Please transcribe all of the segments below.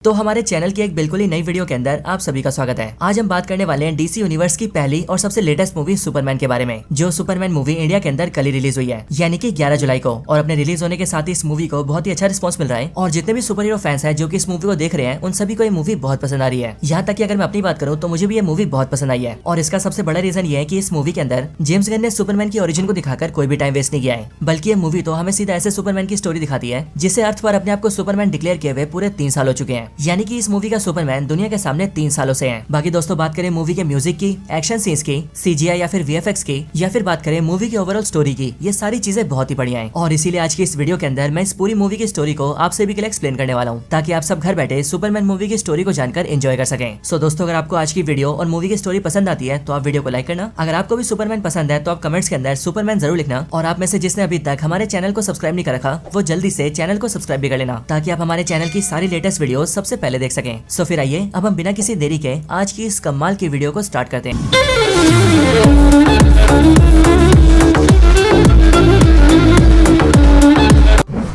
तो हमारे चैनल की एक बिल्कुल ही नई वीडियो के अंदर आप सभी का स्वागत है। आज हम बात करने वाले हैं डीसी यूनिवर्स की पहली और सबसे लेटेस्ट मूवी सुपरमैन के बारे में, जो सुपरमैन मूवी इंडिया के अंदर कल ही रिलीज हुई है, यानी कि 11 जुलाई को। और अपने रिलीज होने के साथ ही इस मूवी को बहुत ही अच्छा रिस्पॉन्स मिल रहा है और जितने भी सुपर हीरो फैंस हैं जो कि इस मूवी को देख रहे हैं उन सभी को ये मूवी बहुत पसंद आ रही है। यहाँ तक कि अगर मैं अपनी बात करूँ तो मुझे भी ये मूवी बहुत पसंद आई है और इसका सबसे बड़ा रीजन ये है कि इस मूवी के अंदर जेम्स गन ने सुपरमैन की ओरिजिन को दिखाकर कोई भी टाइम वेस्ट नहीं किया है, बल्कि ये मूवी तो हमें सीधा ऐसे सुपरमैन की स्टोरी दिखाती है जिसे अर्थ पर अपने आप को सुपरमैन डिक्लेयर किए हुए पूरे 3 साल हो चुके हैं, यानी कि इस मूवी का सुपरमैन दुनिया के सामने 3 सालों से है। बाकी दोस्तों बात करें मूवी के म्यूजिक की, एक्शन सीन्स की, सीजीआई या फिर वीएफएक्स की, या फिर बात करें मूवी की ओवरऑल स्टोरी की, ये सारी चीजें बहुत ही बढ़िया हैं। और इसीलिए आज की इस वीडियो के अंदर मैं इस पूरी मूवी की स्टोरी को आप सभी के लिए एक्सप्लेन करने वाला हूँ, ताकि आप सब घर बैठे सुपरमैन मूवी की स्टोरी को जानकर एंजॉय कर सकें। सो दोस्तों अगर आपको आज की वीडियो और मूवी की स्टोरी पसंद आती है तो आप वीडियो को लाइक करना। अगर आपको भी सुपरमैन पसंद है तो आप कमेंट्स के अंदर सुपरमैन जरूर लिखना। और आप में से जिसने अभी तक हमारे चैनल को सब्सक्राइब नहीं कर रखा वो जल्दी से चैनल को सब्सक्राइब भी कर लेना, ताकि आप हमारे चैनल की सारी लेटेस्ट वीडियो सबसे पहले देख सकें। सो फिर आइए अब हम बिना किसी देरी के आज की इस कमाल की वीडियो को स्टार्ट करते हैं।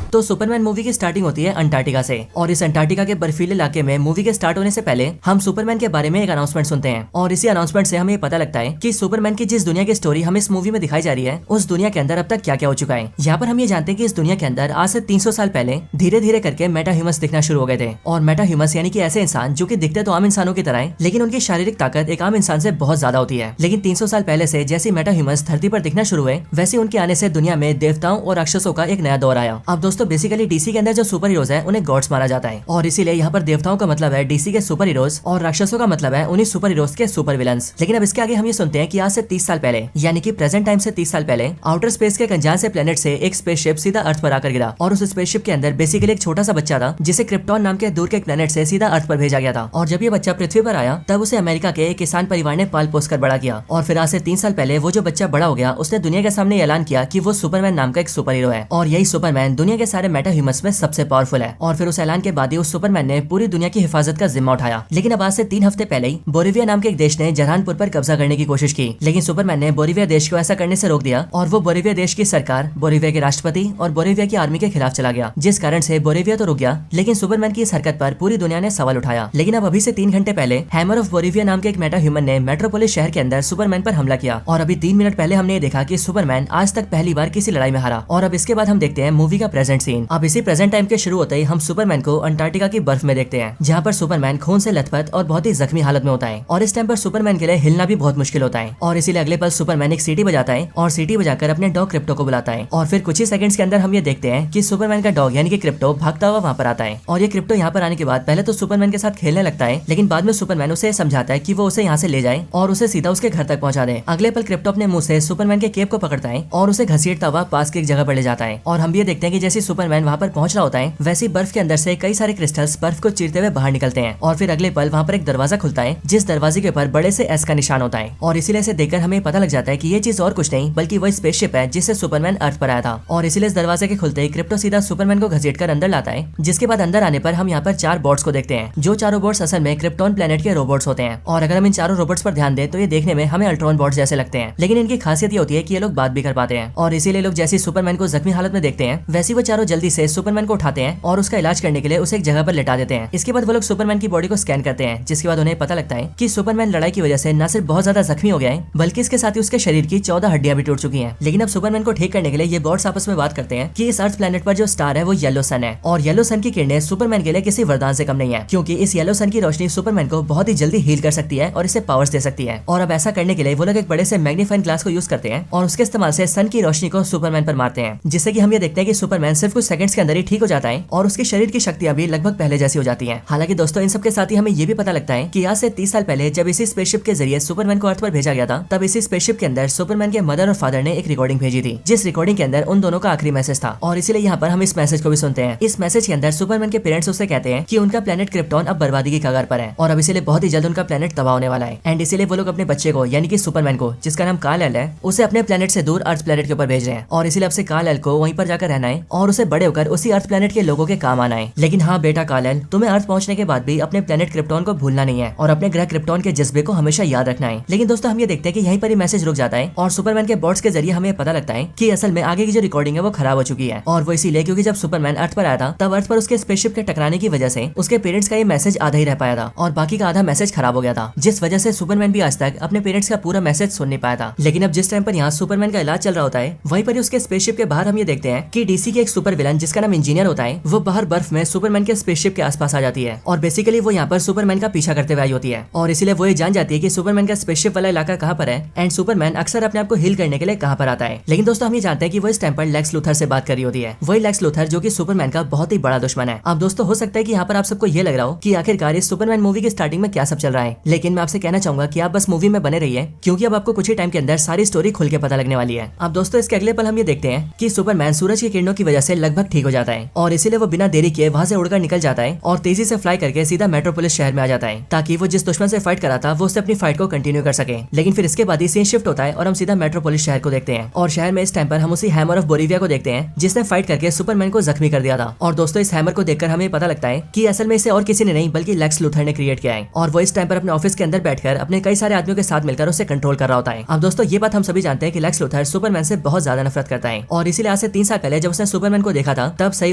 तो सुपरमैन मूवी की स्टार्टिंग होती है अंटार्कटिका से, और इस अंटार्कटिका के बर्फीले इलाके में मूवी के स्टार्ट होने से पहले हम सुपरमैन के बारे में एक अनाउंसमेंट सुनते हैं। और इसी अनाउंसमेंट से हमें पता लगता है कि सुपरमैन की जिस दुनिया की स्टोरी हमें इस मूवी में दिखाई जा रही है उस दुनिया के अंदर अब तक क्या क्या हो चुका है। यहाँ पर हम ये जानते हैं कि इस दुनिया के अंदर आज से 300 साल पहले धीरे धीरे करके मेटा ह्यूमंस दिखना शुरू हो गए थे। और मेटा ह्यूमंस यानी कि ऐसे इंसान जो कि दिखते तो आम इंसानों की तरह है, लेकिन उनकी शारीरिक ताकत एक आम इंसान से बहुत ज्यादा होती है। लेकिन 300 साल पहले से जैसे मेटा ह्यूमंस धरती पर दिखना शुरू हुए, वैसे उनके आने से दुनिया में देवताओं और राक्षसों का एक नया दौर आया। अब दोस्तों बेसिकली डीसी के अंदर जो सुपर हीरोज है उन्हें गॉड्स माना जाता है, और इसीलिए यहाँ पर देवताओं का मतलब है डीसी के सुपर हीरोज और राक्षसों का मतलब है उन्हीं सुपर हीरोज के सुपर विलन्स। लेकिन अब इसके आगे हम ये सुनते हैं कि आज से 30 साल पहले, यानी कि प्रेजेंट टाइम से 30 साल पहले, आउटर स्पेस के एक अनजान से प्लेनेट से एक स्पेसशिप सीधा अर्थ पर आकर गिरा। और उस स्पेसशिप के अंदर बेसिकली एक छोटा सा बच्चा था जिसे क्रिप्टॉन नाम के दूर के एक प्लेनेट से सीधा अर्थ पर भेजा गया था। और जब ये बच्चा पृथ्वी पर आया तब उसे अमेरिका के एक किसान परिवार ने पाल पोस कर बड़ा किया। और फिर आज से 3 साल पहले वो जो बच्चा बड़ा हो गया उसने दुनिया के सामने ऐलान किया कि वो सुपरमैन नाम का एक सुपर हीरो है, और यही सुपरमैन दुनिया के सारे मेटा ह्यूमंस में सबसे पावरफुल है। और फिर उस ऐलान के बाद ही उस सुपरमैन ने पूरी दुनिया की हिफाजत का जिम्मा उठाया। लेकिन अब आज से 3 हफ्ते पहले ही बोरिविया नाम के एक देश ने जरहानपुर पर कब्जा करने की कोशिश की, लेकिन सुपरमैन ने बोरिविया देश को ऐसा करने से रोक दिया और वो बोरिविया देश की सरकार, बोरिविया के राष्ट्रपति और बोरिविया की आर्मी के खिलाफ चला गया, जिस कारण से बोरिविया तो रुक गया, लेकिन सुपरमैन की इस हरकत पर पूरी दुनिया ने सवाल उठाया। लेकिन अब अभी से 3 घंटे पहले हैमर ऑफ बोरिविया नाम के एक मेटा ह्यूमन ने मेट्रोपोलिस शहर के अंदर सुपरमैन पर हमला किया। और अभी 3 मिनट पहले हमने देखा कि सुपरमैन आज तक पहली बार किसी लड़ाई में हारा। और अब इसके बाद हम देखते हैं मूवी का प्रेजेंट सीन। अब इसी प्रेजेंट टाइम के शुरू होते ही हम सुपरमैन को अंटार्कटिका की बर्फ में देखते हैं, जहाँ पर सुपरमैन खून से लथपथ और बहुत ही जख्मी हालत में होता है। और इस टाइम पर सुपरमैन के लिए हिलना भी बहुत मुश्किल होता है, और इसीलिए अगले पल सुपरमैन एक सीटी बजाता है और सीटी बजाकर अपने डॉग क्रिप्टो को बुलाता है। और फिर कुछ ही सेकंड्स के अंदर हम ये देखते हैं कि सुपरमैन का डॉग यानी कि क्रिप्टो भागता हुआ वहाँ पर आता है। और ये क्रिप्टो यहाँ पर आने के बाद पहले तो सुपरमैन के साथ खेलने लगता है, लेकिन बाद में सुपरमैन उसे समझाता है कि वो उसे यहाँ से ले जाए और उसे सीधा उसके घर तक पहुँचा दे। अगले पल क्रिप्टो अपने मुंह से सुपरमैन के केप को पकड़ता है और उसे घसीटता हुआ पास की एक जगह पर ले जाता है। और हम ये देखते हैं कि जैसे सुपरमैन वहाँ पर पहुँच रहा होता है, वैसे बर्फ के अंदर से कई सारे क्रिस्टल्स बर्फ को चीरते हुए बाहर निकलते हैं। और फिर अगले पल वहाँ पर एक दरवाजा खुलता है, जिस दरवाजे के ऊपर बड़े से एस का निशान होता है। और इसीलिए इसे देखकर हमें पता लग जाता है कि ये चीज और कुछ नहीं बल्कि वही स्पेसशिप है जिससे सुपरमैन अर्थ पर आया था। और इसीलिए इस दरवाजे के खुलते ही क्रिप्टो सीधा सुपरमैन को घसीटकर अंदर लाता है, जिसके बाद अंदर आने पर हम यहाँ पर 4 बोट्स को देखते हैं, जो चारों बोट्स असल में क्रिप्टॉन प्लेनेट के रोबोट्स होते हैं। और अगर हम इन चारों रोबोट्स पर ध्यान दें तो ये देखने में हमें अल्ट्रॉन बोट्स जैसे लगते हैं, लेकिन इनकी खासियत ये होती है कि ये लोग बात भी कर पाते हैं। और इसीलिए लोग जैसे सुपरमैन को जख्मी हालत में देखते हैं वैसे वो चारों जल्दी से सुपरमैन को उठाते हैं और उसका इलाज करने के लिए उसे एक जगह पर लेटा देते हैं। इसके बाद वो लोग सुपरमैन की बॉडी को स्कैन करते हैं, जिसके बाद उन्हें पता लगता है कि सुपरमैन लड़ाई की वजह से न सिर्फ बहुत ज्यादा जख्मी हो गया है, बल्कि इसके साथ ही उसके शरीर की 14 हड्डियां भी टूट चुकी हैं। लेकिन अब सुपरमैन को ठीक करने के लिए ये बॉट्स आपस में बात करते हैं कि इस अर्थ प्लेनेट पर जो स्टार है वो येलो सन है, और येलो सन की किरणें सुपरमैन के लिए किसी वरदान से कम नहीं है, क्योंकि इस येलो सन की रोशनी सुपरमैन को बहुत ही जल्दी हील कर सकती है और इसे पावर्स दे सकती है। और अब ऐसा करने के लिए वो लोग एक बड़े से मैग्नीफाइंग ग्लास को यूज करते हैं और उसके इस्तेमाल से सन की रोशनी को सुपरमैन पर मारते हैं, जिससे कि हम ये देखते हैं कि सुपरमैन सिर्फ कुछ सेकंड्स के अंदर ही ठीक हो जाता है और उसके शरीर की शक्तियां भी लगभग पहले जैसी हो जाती हैं। हालांकि दोस्तों इन सब के साथ ही हमें ये भी पता लगता है कि आज से 30 साल पहले जब इसी स्पेसशिप के जरिए सुपरमैन को अर्थ पर भेजा गया था, तब इसी स्पेसशिप के अंदर सुपरमैन के मदर और फादर ने एक रिकॉर्डिंग भेजी थी, जिस रिकॉर्डिंग के अंदर उन दोनों का आखिरी मैसेज था। और इसीलिए यहाँ पर हम इस मैसेज को भी सुनते हैं। इस मैसेज के अंदर सुपरमैन के पेरेंट्स उससे कहते हैं कि उनका प्लेनेट क्रिप्टॉन अब बर्बादी की कगार पर है और अब इसीलिए बहुत ही जल्द उनका प्लेनेट तबाह होने वाला है। एंड इसीलिए वो लोग अपने बच्चे को यानी कि सुपरमैन को, जिसका नाम काल एल है, उसे अपने प्लेनेट से दूर अर्थ प्लेनेट के ऊपर भेज रहे हैं। और इसीलिए अब से काल एल को वहीं पर जाकर रहना है और उसे बड़े होकर उसी अर्थ प्लेनेट के लोगों के काम आना है। लेकिन हाँ बेटा कायल, तुम्हें अर्थ पहुंचने के बाद भी अपने प्लेनेट क्रिप्टॉन को भूलना नहीं है और अपने ग्रह क्रिप्टॉन के जज्बे को हमेशा याद रखना है। लेकिन दोस्तों हम ये देखते हैं कि यहीं पर ही मैसेज रुक जाता है और सुपरमैन के बॉट्स के जरिए हमें पता लगता है कि असल में आगे की जो रिकॉर्डिंग है वो खराब हो चुकी है। और वो इसीलिए क्योंकि जब सुपरमैन अर्थ पर आया था तब अर्थ पर उसके स्पेसशिप के टकराने की वजह से उसके पेरेंट्स का ये मैसेज आधा ही रह पाया था और बाकी का आधा मैसेज खराब हो गया था, जिस वजह से सुपरमैन भी आज तक अपने पेरेंट्स का पूरा मैसेज सुन नहीं पाया था। लेकिन अब जिस टाइम पर यहाँ सुपरमैन का इलाज चल रहा होता है वहीं पर उसके स्पेसशिप के बाहर हम ये देखते हैं कि डीसी के एक सुपर विलन जिसका नाम इंजीनियर होता है वो बाहर बर्फ में सुपरमैन के स्पेसशिप के आसपास आ जाती है और बेसिकली वो यहाँ पर सुपरमैन का पीछा करते हुए आई होती है और इसीलिए वो ये जान जाती है कि सुपरमैन का स्पेसशिप वाला इलाका कहाँ पर है एंड सुपरमैन अक्सर अपने आप को हील करने के लिए कहाँ पर आता है। लेकिन दोस्तों हम ये जानते हैं कि वो इस टाइम पर लेक्स लूथर से बात कर रही होती है, वही लेक्स लूथर जो कि सुपरमैन का बहुत ही बड़ा दुश्मन है। अब दोस्तों हो सकता है कि यहाँ पर आप सबको ये लग रहा हो कि आखिरकार इस सुपरमैन मूवी की स्टार्टिंग में क्या सब चल रहा है, लेकिन मैं आपसे कहना चाहूंगा कि आप बस मूवी में बने रहिए क्योंकि अब आपको कुछ ही टाइम के अंदर सारी स्टोरी खुल के पता लगने वाली है। अब दोस्तों इसके अगले पल हम ये देखते हैं कि सुपरमैन सूरज की किरणों की वजह से लगभग ठीक हो जाता है और इसीलिए वो बिना देरी किए वहाँ से उड़कर निकल जाता है और तेजी से फ्लाई करके सीधा मेट्रोपोलिस शहर में आ जाता है ताकि वो जिस दुश्मन से फाइट करा था वो उससे अपनी फाइट को कंटिन्यू कर सके। लेकिन फिर इसके बाद ही सीन शिफ्ट होता है और हम सीधा मेट्रोपोलिस शहर को देखते हैं और शहर में इस टाइम पर हम उसी हैमर ऑफ बोरिविया को देखते हैं जिसने फाइट करके सुपरमैन को जख्मी कर दिया था। और दोस्तों इस हैमर को देखकर हमें पता लगता है कि असल में इसे और किसी ने नहीं बल्कि लेक्स लूथर ने क्रिएट किया है और वो इस टाइम पर अपने ऑफिस के अंदर बैठकर अपने कई सारे आदमियों के साथ मिलकर उसे कंट्रोल कर रहा होता है। अब दोस्तों ये बात हम सभी जानते हैं कि लेक्स लूथर सुपरमैन से बहुत ज्यादा नफरत करता है और इसीलिए आज से 3 साल पहले जब उसने सुपरमैन को देखा था तब सही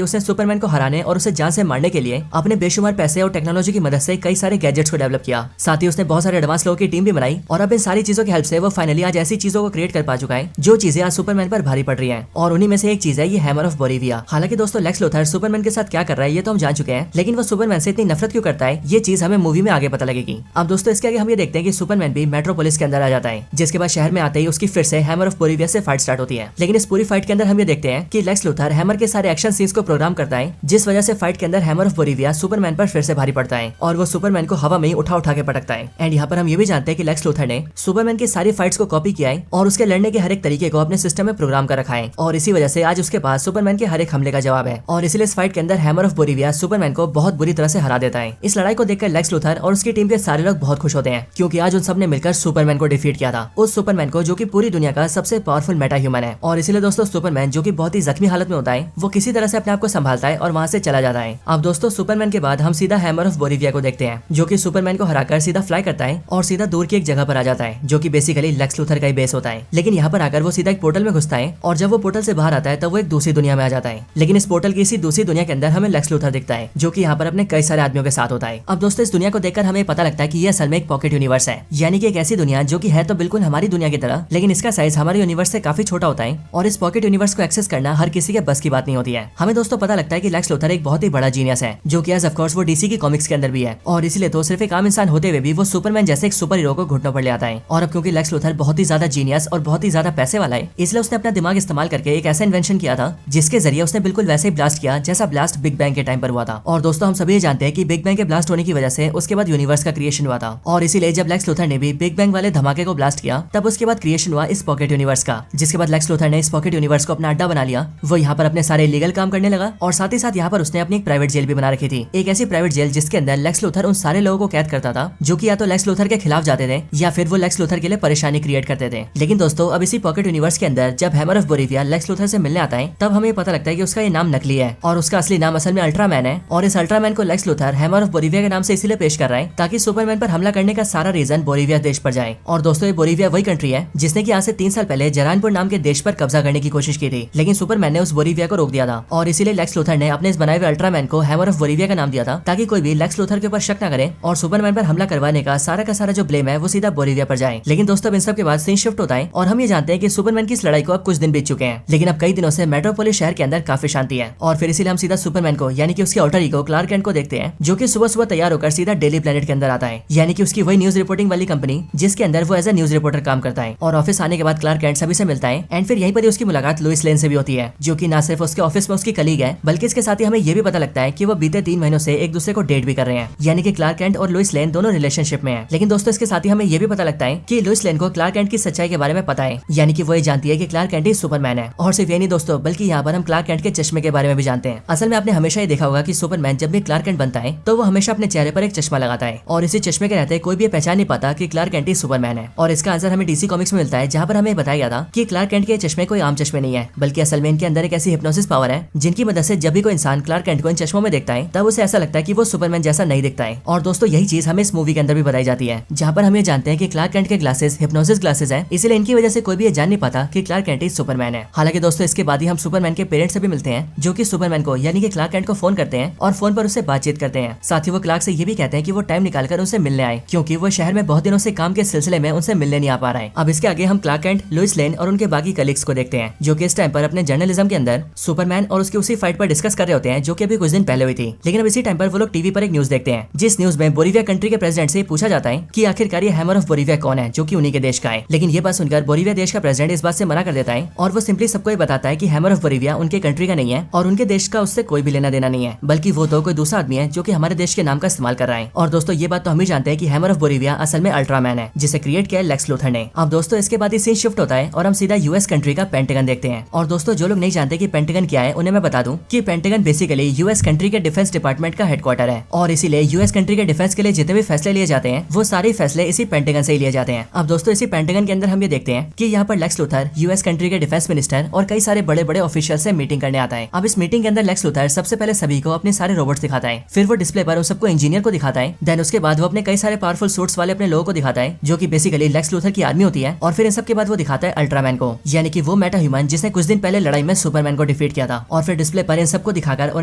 उसने सुपरमैन को हराने और उसे जान से मारने के लिए अपने बेशुमार पैसे और टेक्नोलॉजी की मदद से कई सारे गैजेट्स को डेवलप किया। साथ ही उसने बहुत सारे एडवांस लोगों की टीम भी बनाई और अब इन सारी चीजों की हेल्प से वो फाइनली आज ऐसी चीजों को क्रिएट कर पा चुका है जो चीजें आज सुपरमैन पर भारी पड़ रही है और उन्हीं में से एक चीज है ये हैमर ऑफ बोरिविया। हालांकि दोस्तों लेक्स लूथर सुपरमैन के साथ क्या कर रहा है ये तो हम जान चुके हैं, लेकिन वो सुपरमैन से इतनी नफरत क्यों करता है ये चीज हमें मूवी में आगे पता लगेगी। अब दोस्तों इसके आगे हम ये देखते हैं कि सुपरमैन भी मेट्रोपोलिस के अंदर आ जाता है, जिसके बाद शहर में आते ही उसकी फिर से हैमर ऑफ बोरिविया से फाइट स्टार्ट होती है। लेकिन इस पूरी फाइट के अंदर हम ये देखते हैं कि लेक्स लूथर हैमर के सारे एक्शन सीन्स को प्रोग्राम करता है, जिस वजह से फाइट के अंदर हैमर ऑफ बोरिविया सुपरमैन पर फिर से भारी पड़ता है और वो सुपरमैन को हवा में ही उठा उठा के पटकता है। एंड यहाँ पर हम ये भी जानते हैं कि लेक्स लूथर ने सुपरमैन की सारी फाइट्स को कॉपी किया है और उसके लड़ने के हर एक तरीके को अपने सिस्टम में प्रोग्राम कर रखा है और इसी वजह से आज उसके पास सुपरमैन के हर एक हमले का जवाब है और इसीलिए इस फाइट के अंदर हैमर ऑफ बोरिविया सुपरमैन को बहुत बुरी तरह से हरा देता है। इस लड़ाई को देखकर लेक्स लूथर और उसकी टीम के सारे लोग बहुत खुश होते हैं क्योंकि आज उन सब ने मिलकर सुपरमैन को डिफीट किया था, उस सुपरमैन को जो कि पूरी दुनिया का सबसे पावरफुल मेटा ह्यूमन है। और इसीलिए दोस्तों सुपरमैन जो कि बहुत ही जख्मी हालत में होता है वो किसी तरह से अपने आप को संभालता है और वहाँ से चला जाता है। अब दोस्तों सुपरमैन के बाद हम सीधा हैमर ऑफ बोरिविया को देखते हैं जो कि सुपरमैन को हराकर सीधा फ्लाई करता है और सीधा दूर की एक जगह पर आ जाता है जो कि बेसिकली लेक्स लूथर का ही बेस होता है। लेकिन यहाँ पर आकर वो सीधा एक पोर्टल में घुसता है और जब वो पोर्टल से बाहर आता है तब वो एक दूसरी दुनिया में आ जाता है। लेकिन इस पोर्टल की इसी दूसरी दुनिया के अंदर हमें लेक्स लूथर दिखता है जो कि यहाँ पर अपने कई सारे आदमियों के साथ होता है। अब दोस्तों इस दुनिया को देखकर हमें पता लगता है कि ये असल में एक पॉकेट यूनिवर्स है, यानी कि एक ऐसी दुनिया जो कि है तो बिल्कुल हमारी दुनिया की तरह, लेकिन इसका साइज हमारे यूनिवर्स से काफी छोटा होता है और इस पॉकेट यूनिवर्स को एक्सेस करना हर किसी के बस की बात नहीं होती है। हमें दोस्तों पता लगता है कि लेक्स लूथर एक बहुत ही बड़ा जीनियस है जो कि ऑफ कोर्स वो डीसी की कॉमिक्स के अंदर भी है और इसीलिए तो सिर्फ एक आम इंसान होते हुए भी वो सुपरमैन जैसे एक सुपर हीरो को घुटनों पर ले आता है। और अब क्योंकि लेक्स लूथर बहुत ही ज्यादा जीनियस और बहुत ही ज्यादा पैसे वाला है इसलिए उसने अपना दिमाग इस्तेमाल करके एक ऐसा इन्वेंशन किया था जिसके जरिए उसने बिल्कुल वैसे ही ब्लास्ट किया जैसा ब्लास्ट बिग बैंग के टाइम पर हुआ था। और दोस्तों हम सभी जानते हैं कि बिग बैंग के ब्लास्ट होने की वजह से उसके बाद यूनिवर्स का क्रिएशन हुआ था और इसीलिए जब लेक्स लूथर ने भी बिग बैंग वाले धमाके को ब्लास्ट किया तब उसके बाद क्रिएशन हुआ इस पॉकेट यूनिवर्स का, जिसके बाद लेक्स लूथर ने इस पॉकेट यूनिवर्स को अपना अड्डा बना लिया। वो यहाँ पर अपने सारे लीगल काम करने लगा और साथ ही साथ यहाँ पर उसने अपनी एक प्राइवेट जेल भी बना रखी थी, एक ऐसी प्राइवेट जेल जिसके अंदर लेक्स लूथर उन सारे लोगों को कैद करता था जो कि या तो लेक्स लूथर के खिलाफ जाते थे या फिर वो लेक्स लूथर के लिए परेशानी क्रिएट करते थे। लेकिन दोस्तों अब इसी पॉकेट यूनिवर्स के अंदर जब हैमर ऑफ बोरिविया लेक्स लूथर से मिलने आता है तब हमें पता लगता है कि उसका ये नाम नकली है और उसका असली नाम असल में अल्ट्रामैन है और इस अल्ट्रामैन को लेक्स लूथर हैमर ऑफ बोरिविया के नाम से इसीलिए पेश कर रहा है ताकि सुपरमैन पर हमला करने का सारा रीजन बोरिविया देश पर जाए। और दोस्तों ये बोरिविया वही कंट्री है जिसने कि आज से 3 साल पहले जरानपुर नाम के देश पर कब्जा करने की कोशिश की थी, लेकिन सुपरमैन ने उस बोरिविया को रोक दिया था और इसीलिए लेक्स लूथर ने अपने इस बनाए हुए अल्ट्रामैन को हैमर ऑफ बोरिविया का नाम दिया था ताकि कोई भी लेक्स लूथर के ऊपर शक न करे और सुपरमैन पर हमला करवाने का सारा जो ब्लेम है वो सीधा बोरिविया पर जाए। लेकिन दोस्तों इन सब के बाद सीन शिफ्ट होता है और हम ये जानते हैं कि सुपरमैन की इस लड़ाई को अब कुछ दिन बीत चुके हैं, लेकिन अब कई दिनों से मेट्रोपोलिस शहर के अंदर काफी शांति है और फिर इसीलिए हम सीधा सुपरमैन को यानी कि उसके ऑल्टर ईगो क्लार्क कैंट को देखते हैं जो कि सुबह सुबह तैयार होकर सीधा डेली प्लेनेट के अंदर आता है, यानी कि उसकी वही न्यूज रिपोर्टिंग वाली कंपनी जिसके अंदर वो एज ए न्यूज रिपोर्टर काम करता है। और ऑफिस आने के बाद क्लार्क कैंट सभी से मिलता है एंड फिर यहीं पर उसकी मुलाकात लुइस लेन से भी होती है जो कि ना सिर्फ उसके ऑफिस में उसकी कलीग है बल्कि इसके साथ ही हमें ये भी पता लगता है कि वो बीते 3 महीनों से एक दूसरे को डेट भी कर रहे हैं, यानी कि क्लार्क कैंट और लुइस लेन दोनों रिलेशनशिप में है। लेकिन दोस्तों इसके साथ ही हमें ये भी पता लगता है कि लुइस लेन को क्लार्क कैंट की सच्चाई के बारे में पता है, यानी कि वो ये जानती है कि क्लार्क कैंट ही सुपरमैन है। और सिर्फ ये नहीं दोस्तों बल्कि यहाँ पर हम क्लार्क कैंट के चश्मे के बारे में भी जानते हैं। असल में आपने हमेशा ये देखा होगा कि सुपरमैन जब भी क्लार्क कैंट बनता है तो वो हमेशा अपने चेहरे पर एक चश्मा लगाता है और इसी चश्मे के रहते कोई भी पहचान नहीं पाता कि क्लार्क कैंट ही सुपरमैन है। और इसका आंसर हमें डीसी कॉमिक्स में मिलता है जहाँ पर हमें बताया गया था कि क्लार्क कैंट के चश्मे कोई आम चश्मे नहीं है बल्कि असल में इनके अंदर एक ऐसी हिप्नोसिस पावर है, जिनकी मदद से जब भी कोई इंसान क्लार्क कैंट को इन चश्मों में देखता है तब उसे ऐसा लगता है कि वो सुपरमैन जैसा नहीं दिखता है। और दोस्तों यही चीज हमें इस मूवी के अंदर भी बताई जाती है, जहाँ पर हम ये जानते हैं कि क्लार्क कैंट के ग्लासेस हिप्नोसिस ग्लासेस हैं, इसलिए इनकी वजह से कोई भी ये जान नहीं पाता कि क्लार्क कैंट इज सुपरमैन है। हालांकि दोस्तों इसके बाद ही हम सुपरमैन के पेरेंट्स से भी मिलते हैं, जो कि सुपरमैन को यानी कि क्लार्क कैंट को फोन करते हैं और फोन पर उससे बातचीत करते हैं। साथ ही वो क्लार्क से ये भी कहते हैं कि वो टाइम निकालकर उनसे मिलने आए, क्योंकि वो शहर में बहुत दिनों से काम के सिलसिले में उनसे मिलने नहीं आ पा रहा है। अब इसके आगे हम क्लार्क कैंट, लुइस लेन और उनके बाकी कलीग्स को देखते हैं, जो कि इस टाइम पर अपने जर्नलिज्म के अंदर सुपरमैन और उसकी उसी फाइट पर डिस्कस कर रहे होते हैं, जो कि अभी कुछ दिन पहले हुई थी। लेकिन अब इसी टाइम पर वो लोग टीवी पर एक न्यूज देखते हैं, जिस न्यूज में बोलिविया कंट्री के प्रेसिडेंट से पूछा जाता है कि आखिरकार ये हैमर ऑफ बोलिविया कौन है, जो कि उन्हीं के देश का है। लेकिन ये बात सुनकर बोलिविया देश का प्रेसिडेंट इस बात से मना कर देता है और वो सिंपली सबको ये बताता है कि हैमर ऑफ बोलिविया उनके कंट्री का नहीं है और उनके देश का उससे कोई भी लेना देना नहीं है, बल्कि वो तो कोई दूसरा आदमी है जो कि हमारे देश के नाम का इस्तेमाल कर रहा है। और दोस्तों ये बात तो हम ही जानते हैं कि हैमर ऑफ बोलिविया असल में अल्ट्रामैन है, जिसे क्रिएट किया है लेक्स लूथर ने। अब दोस्तों इसके बाद सीन शिफ्ट होता है और हम सीधा यूएस कंट्री का पेंटागन देखते हैं। और दोस्तों जो लोग नहीं जानते कि पेंटागन क्या है, उन्हें मैं बता दूं कि पेंटागन बेसिकली यूएस कंट्री के डिफेंस डिपार्टमेंट का हेडक्वार्टर है और इसीलिए यूएस कंट्री के डिफेंस के लिए जितने भी फैसले लिए जाते हैं वो सारे फैसले इसी पेंटागन से ही लिए जाते हैं। अब दोस्तों इसी पेंटागन के अंदर हम ये देखते हैं कि यहाँ पर लेक्स लूथर यूएस कंट्री के डिफेंस मिनिस्टर और कई सारे बड़े बड़े ऑफिशियल से मीटिंग करने आता है। अब इस मीटिंग के अंदर लेक्स लूथर सबसे पहले सभी को अपने सारे रोबोट्स दिखाता है, फिर वो डिस्प्ले पर उन सबको इंजीनियर को दिखाता है, देन उसके बाद वो अपने कई सारे पावरफुल सूट्स वाले अपने लोगों को दिखाता है, जो कि बेसिकली लेक्स लूथर की आर्मी होती है। और फिर इन सब के बाद वो दिखाता है अल्ट्रामैन को, यानी कि वो मेटा ह्यूमन जिसने कुछ दिन पहले लड़ाई में सुपरमैन को डिफीट किया था। और फिर डिस्प्ले पर इन सबको दिखाकर और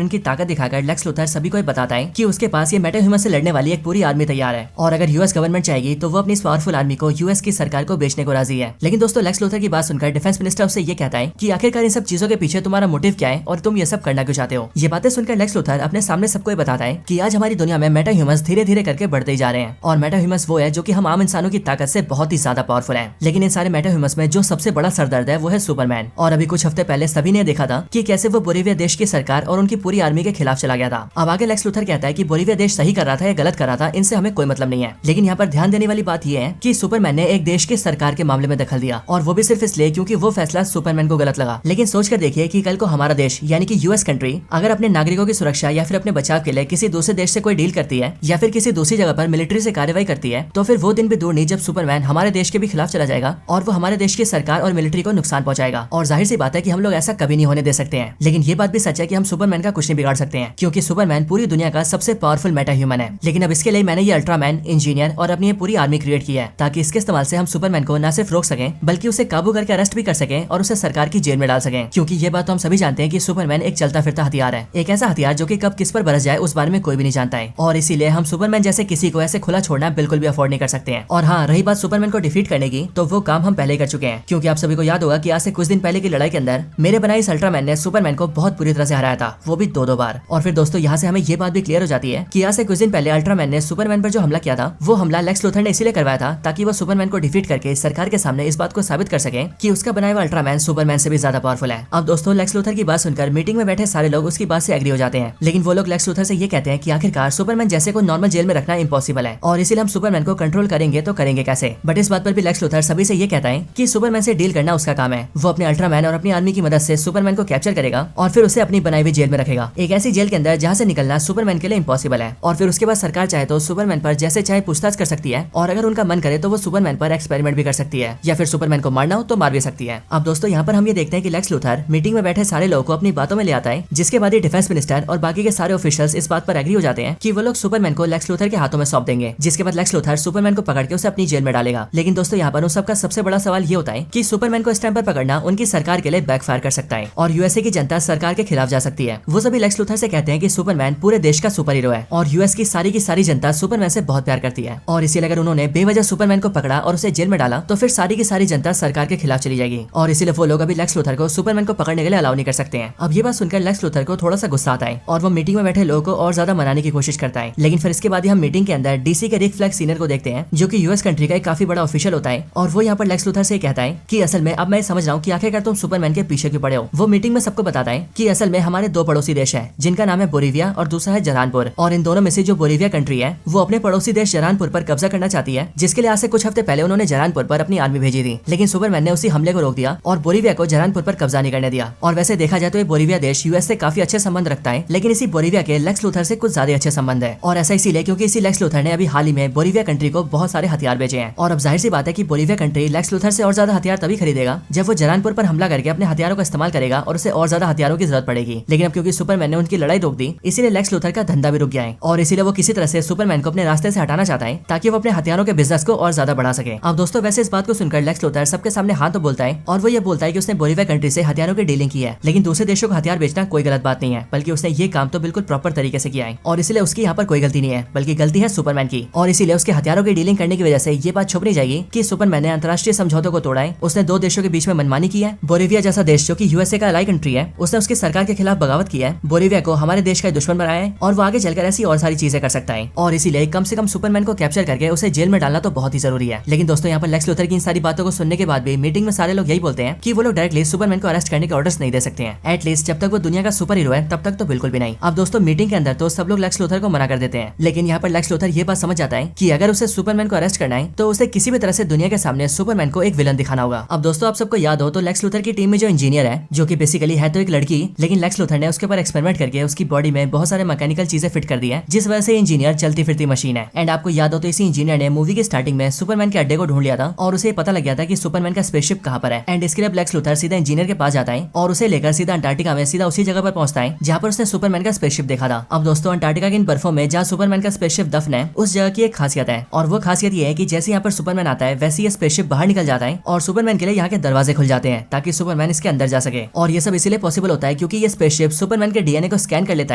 इनकी ताकत दिखाकर लेक्स लूथर सभी को बताता है कि उसके पास ये मेटा ह्यूमन से लड़ने वाली एक पूरी आर्मी तैयार है और अगर यूएस गवर्नमेंट चाहेगी तो वो अपनी इस पावरफुल आर्मी को यूएस की सरकार को बेचने को राजी है। लेकिन दोस्तों लेक्स लूथर की बात सुनकर डिफेंस मिनिस्टर उससे ये कहता है कि आखिरकार इन सब चीजों के पीछे तुम्हारा मोटिव क्या है और तुम ये सब करना क्यों चाहते हो। ये बातें सुनकर लेक्स लूथर अपने सामने सबको बताता है कि आज हमारी दुनिया में मेटा ह्यूमंस धीरे धीरे करके बढ़ते ही जा रहे हैं और मेटा ह्यूमंस वो है जो कि हम आम इंसानों की ताकत से बहुत ही ज्यादा पावरफुल है। लेकिन इन सारे मेटा ह्यूमंस में जो सबसे बड़ा सरदर्द है वो है सुपरमैन। और अभी कुछ हफ्ते पहले सभी ने देखा था कि कैसे वो बोलिविया देश की सरकार और उनकी पूरी आर्मी के खिलाफ चला गया था। अब आगे लेक्स लूथर कहता है कि बोलिविया देश सही कर रहा था या गलत कर रहा था, इनसे हमें कोई मतलब नहीं है। लेकिन यहाँ पर ध्यान देने वाली बात यह है कि सुपरमैन ने एक देश की सरकार के मामले में दखल दिया और वो भी सिर्फ इसलिए क्योंकि वो फैसला सुपरमैन को गलत लगा। लेकिन सोचकर देखिए कि कल को हमारा देश यानी कि यूएस कंट्री अगर अपने नागरिकों की सुरक्षा या फिर अपने बचाव के लिए किसी दूसरे देश से कोई डील करती है या फिर किसी दूसरी जगह पर मिलिट्री से कार्रवाई करती है, तो फिर वो दिन भी दूर नहीं जब सुपरमैन हमारे देश के भी खिलाफ चला जाएगा और वो हमारे देश की सरकार और मिलिट्री को नुकसान पहुंचाएगा। और जाहिर सी बात है कि हम लोग ऐसा कभी नहीं होने दे सकते हैं। लेकिन ये बात भी सच है कि हम सुपरमैन का कुछ नहीं बिगाड़ सकते हैं, क्योंकि सुपरमैन पूरी दुनिया का सबसे पावरफुल मेटा ह्यूमन है। लेकिन अब इसके लिए मैंने ये अल्ट्रामैन, इंजीनियर और अपनी पूरी आर्मी क्रिएट की है, ताकि इसके इस्तेमाल से हम सुपरमैन को न सिर्फ रोक सकें बल्कि उसे काबू करके अरेस्ट भी कर सकें और उसे सरकार की जेल में डाल सकें। क्योंकि ये बात तो हम सभी जानते हैं कि सुपरमैन एक चलता फिरता हथियार है, एक ऐसा हथियार जो कि कब किस पर बरस जाए उस बारे में कोई भी नहीं जानता है। और इसीलिए हम सुपरमैन जैसे किसी को ऐसे खुला छोड़ना बिल्कुल भी अफोर्ड नहीं कर सकते हैं। और हाँ, रही बात सुपरमैन को डिफीट करने की, तो वो काम हम पहले ही कर चुके हैं। क्योंकि आप सभी को याद होगा कि आज से कुछ दिन पहले की लड़ाई के अंदर मेरे बनाए इस अल्ट्रामैन ने सुपरमैन को बहुत बुरी तरह से हराया था, वो भी दो बार। और फिर दोस्तों यहाँ से हमें ये बात भी क्लियर हो जाती है कि आज से कुछ दिन पहले अल्ट्रामैन ने सुपरमैन पर जो हमला किया था वो हमला लेक्स लूथर ने इसीलिए करवाया था ताकि वो सुपरमैन को डिफीट करके सरकार के सामने इस बात को साबित कर सके कि उसका बनाया हुआ अल्ट्रामैन सुपरमैन से भी ज्यादा पावरफुल है। अब दोस्तों लेक्स लूथर की बात सुनकर मीटिंग में बैठे सारे लोग उसकी बात से एग्री हो जाते हैं। लेकिन वो लोग लेक्स लूथर से ये कहते हैं कि आखिरकार सुपरमैन जैसे को नॉर्मल जेल में रखना इम्पॉसिबल है और इसीलिए हम सुपरमैन को कंट्रोल करेंगे तो करेंगे कैसे। बट इस बात पर भी लेक्स लूथर सभी से ये कहता है कि सुपरमैन से डील करना उसका काम है। वो अपने अल्ट्रामैन और अपनी आर्मी की मदद से सुपरमैन को कैप्चर करेगा और फिर उसे अपनी बनाई हुई जेल में रखेगा, एक ऐसी जेल के अंदर जहाँ से निकलना सुपरमैन के लिए इम्पॉसिबल है। और फिर उसके बाद सरकार चाहे तो सुपरमैन पर जैसे चाहे पूछताछ कर सकती है और अगर उनका मन करे तो वो सुपरमैन पर एक्सपेरिमेंट भी कर सकती है या फिर सुपरमैन को मारना हो तो मार भी सकती है। अब दोस्तों यहाँ पर हम ये देखते हैं कि लेक्स लूथर मीटिंग में बैठे सारे लोगों को अपनी बातों में ले आता है, जिसके बाद ही डिफेंस मिनिस्टर और बाकी के सारे ऑफिशियल्स इस बात पर एग्री हो जाते हैं कि वो लोग सुपरमैन को लेक्स लूथर के हाथों में सौंप देंगे, जिसके बाद लेक्स लूथर सुपरमैन को पकड़ के उसे अपनी जेल में डालेगा। लेकिन दोस्तों यहाँ पर उन सबका सबसे बड़ा सवाल ये होता है कि सुपरमैन को इस टाइम पर पकड़ना उनकी सरकार के लिए बैकफायर कर सकता है और यूएसए की जनता सरकार के खिलाफ जा सकती है। वो सभी लेक्स लूथर से कहते हैं कि सुपरमैन पूरे देश का सुपर हीरो है और यूएस की सारी जनता सुपरमैन से बहुत प्यार करती है और इसीलिए अगर उन्होंने बेवजह सुपरमैन को पकड़ा और उसे जेल में डाला तो फिर सारी की सारी जनता सरकार के खिलाफ चली जाएगी और इसीलिए वो लोग अभी लेक्स लूथर को सुपरमैन को पकड़ने के लिए अलाउ नहीं कर सकते हैं। अब ये बात सुनकर लेक्स लूथर को थोड़ा सा गुस्सा आता है और वो मीटिंग में बैठे लोगों को और ज्यादा मनाने की कोशिश करता है। लेकिन फिर इसके बाद हम मीटिंग के अंदर डीसी के रिक फ्लैग सीनियर को देखते हैं, जो कि यूएस कंट्री का एक काफी बड़ा ऑफिशियल होता है और वो यहाँ पर लेक्स लूथर से कहता है कि असल में अब मैं समझ रहा हूँ कि आखिरकार तुम सुपरमैन के पीछे क्यों पड़े हो। वो मीटिंग में सबको बताता है कि असल में हमारे दो पड़ोसी देश है, जिनका नाम है बोलिविया और दूसरा है जरानपुर, और इन दोनों में से जो बोलिविया कंट्री है वो अपने पड़ोसी देश जरानपुर पर कब्जा करना चाहती है, जिसके लिए आज से कुछ हफ्ते पहले उन्होंने जरानपुर पर अपनी आर्मी भेजी थी। लेकिन सुपरमैन ने उसी हमले को रोक दिया और बोलिविया को जरानपुर पर कब्जा नहीं करने दिया। और वैसे देखा जाए तो ये बोलिविया देश यूएस से काफी अच्छे संबंध रखता है, लेकिन इसी बोलिविया के लेक्स लूथर से कुछ ज्यादा अच्छे संबंध है। और ऐसा इसीलिए क्योंकि इसी लेक्स लूथर ने अभी हाल ही में बोलिविया कंट्री को बहुत सारे हथियार बेचे हैं। और अब जाहिर सी बात है कि बोलिविया कंट्री लेक्स लूथर से और ज्यादा हथियार तभी खरीदेगा जब वो जरानपुर पर हमला करके अपने हथियारों का इस्तेमाल करेगा और उसे और ज्यादा हथियारों की जरूरत पड़ेगी। लेकिन अब क्योंकि सुपरमैन ने उनकी लड़ाई रोक दी, इसीलिए लेक्स लूथर का धंधा भी रुक गया है और इसीलिए वो किसी तरह से सुपरमैन को अपने रास्ते से हटाना चाहता है ताकि वो अपने हथियारों के बिजनेस को और ज्यादा बढ़ा सके। अब दोस्तों वैसे इस बात को सुनकर लेक्स लूथर सबके सामने हाँ तो बोलता है और वो ये बोलता है कि उसने बोलिविया कंट्री से हथियारों की डीलिंग की है, लेकिन दूसरे देशों को हथियार बेचना कोई गलत बात नहीं है, बल्कि उसने ये काम तो बिल्कुल प्रॉपर तरीके से किया है और इसलिए उसकी यहाँ पर कोई गलती नहीं है, बल्कि गलती है सुपरमैन की। और इसीलिए उसके हथियारों की डीलिंग करने की वजह से ये बात छुप नहीं जाएगी कि सुपरमैन ने अंतर्राष्ट्रीय समझौतों को तोड़ा है। उसने दो देशों के बीच में मनमानी की है। बोलिविया जैसा देश जो कि यूएसए का अलाई कंट्री है, उसने उसकी सरकार के खिलाफ बगावत की है, बोलिविया को हमारे देश का दुश्मन बनाया है और वो आगे चलकर ऐसी और सारी चीजें कर सकता है। और इसीलिए कम से कम सुपरमैन को कैप्चर करके उसे जेल में डालना तो बहुत ही जरूरी है। लेकिन दोस्तों यहाँ पर लेक्स लूथर की इन सारी बातों को सुनने के बाद भी मीटिंग में सारे लोग यही बोलते हैं कि वो लोग डायरेक्टली सुपरमैन को अरेस्ट करने के ऑर्डर्स नहीं दे सकते हैं। एटलीस्ट जब तक वो दुनिया का सुपर हीरो है तब तक तो बिल्कुल भी नहीं। अब दोस्तों मीटिंग के अंदर तो सब लोग लेक्स लूथर को मना कर देते हैं, लेकिन यहाँ पर लेक्स लूथर ये बात समझ जाता है कि अगर उसे सुपरमैन को अरेस्ट करना है तो उसे किसी भी तरह से दुनिया के सामने सुपरमैन को एक विलन दिखाना होगा। अब दोस्तों आप सबको याद हो तो लेक्स लूथर की टीम में जो इंजीनियर है, जो कि बेसिकली है तो एक लड़की, लेकिन लेक्स लूथर ने उसके ऊपर एक्सपेरिमेंट करके उसकी बॉडी में बहुत सारे मैकेनिकल चीजें फिट कर दी है, जिस वजह से इंजीनियर चलती फिरती मशीन है। एंड आपको याद हो तो इसी इंजीनियर ने मूवी की स्टार्टिंग में सुपरमैन के अड्डे को ढूंढ लिया था और उसे पता लग गया था कि सुपरमैन का स्पेसशिप कहाँ पर है। एंड इसके लिए लेक्स लूथर सीधा इंजीनियर के पास जाता है और उसे लेकर सीधा अंटार्कटिका में सीधा उसी जगह पर पहुंचता है जहाँ पर उसने सुपरमैन का स्पेसशिप देखा था। अब दोस्तों अंटार्कटिका के इन बर्फों में जहाँ सुपरमैन का स्पेसशिप दफन है, उस जगह की एक खासियत है और वो खासियत ये है कि जैसे यहाँ पर सुपरमैन आता है वैसे ये स्पेसशिप बाहर निकल जाता है और सुपरमैन के लिए यहाँ के दरवाजे खुल जाते हैं ताकि सुपरमैन इसके अंदर जा सके। और ये सब इसीलिए पॉसिबल होता है क्योंकि ये स्पेसशिप सुपरमैन के डीएनए को स्कैन कर लेता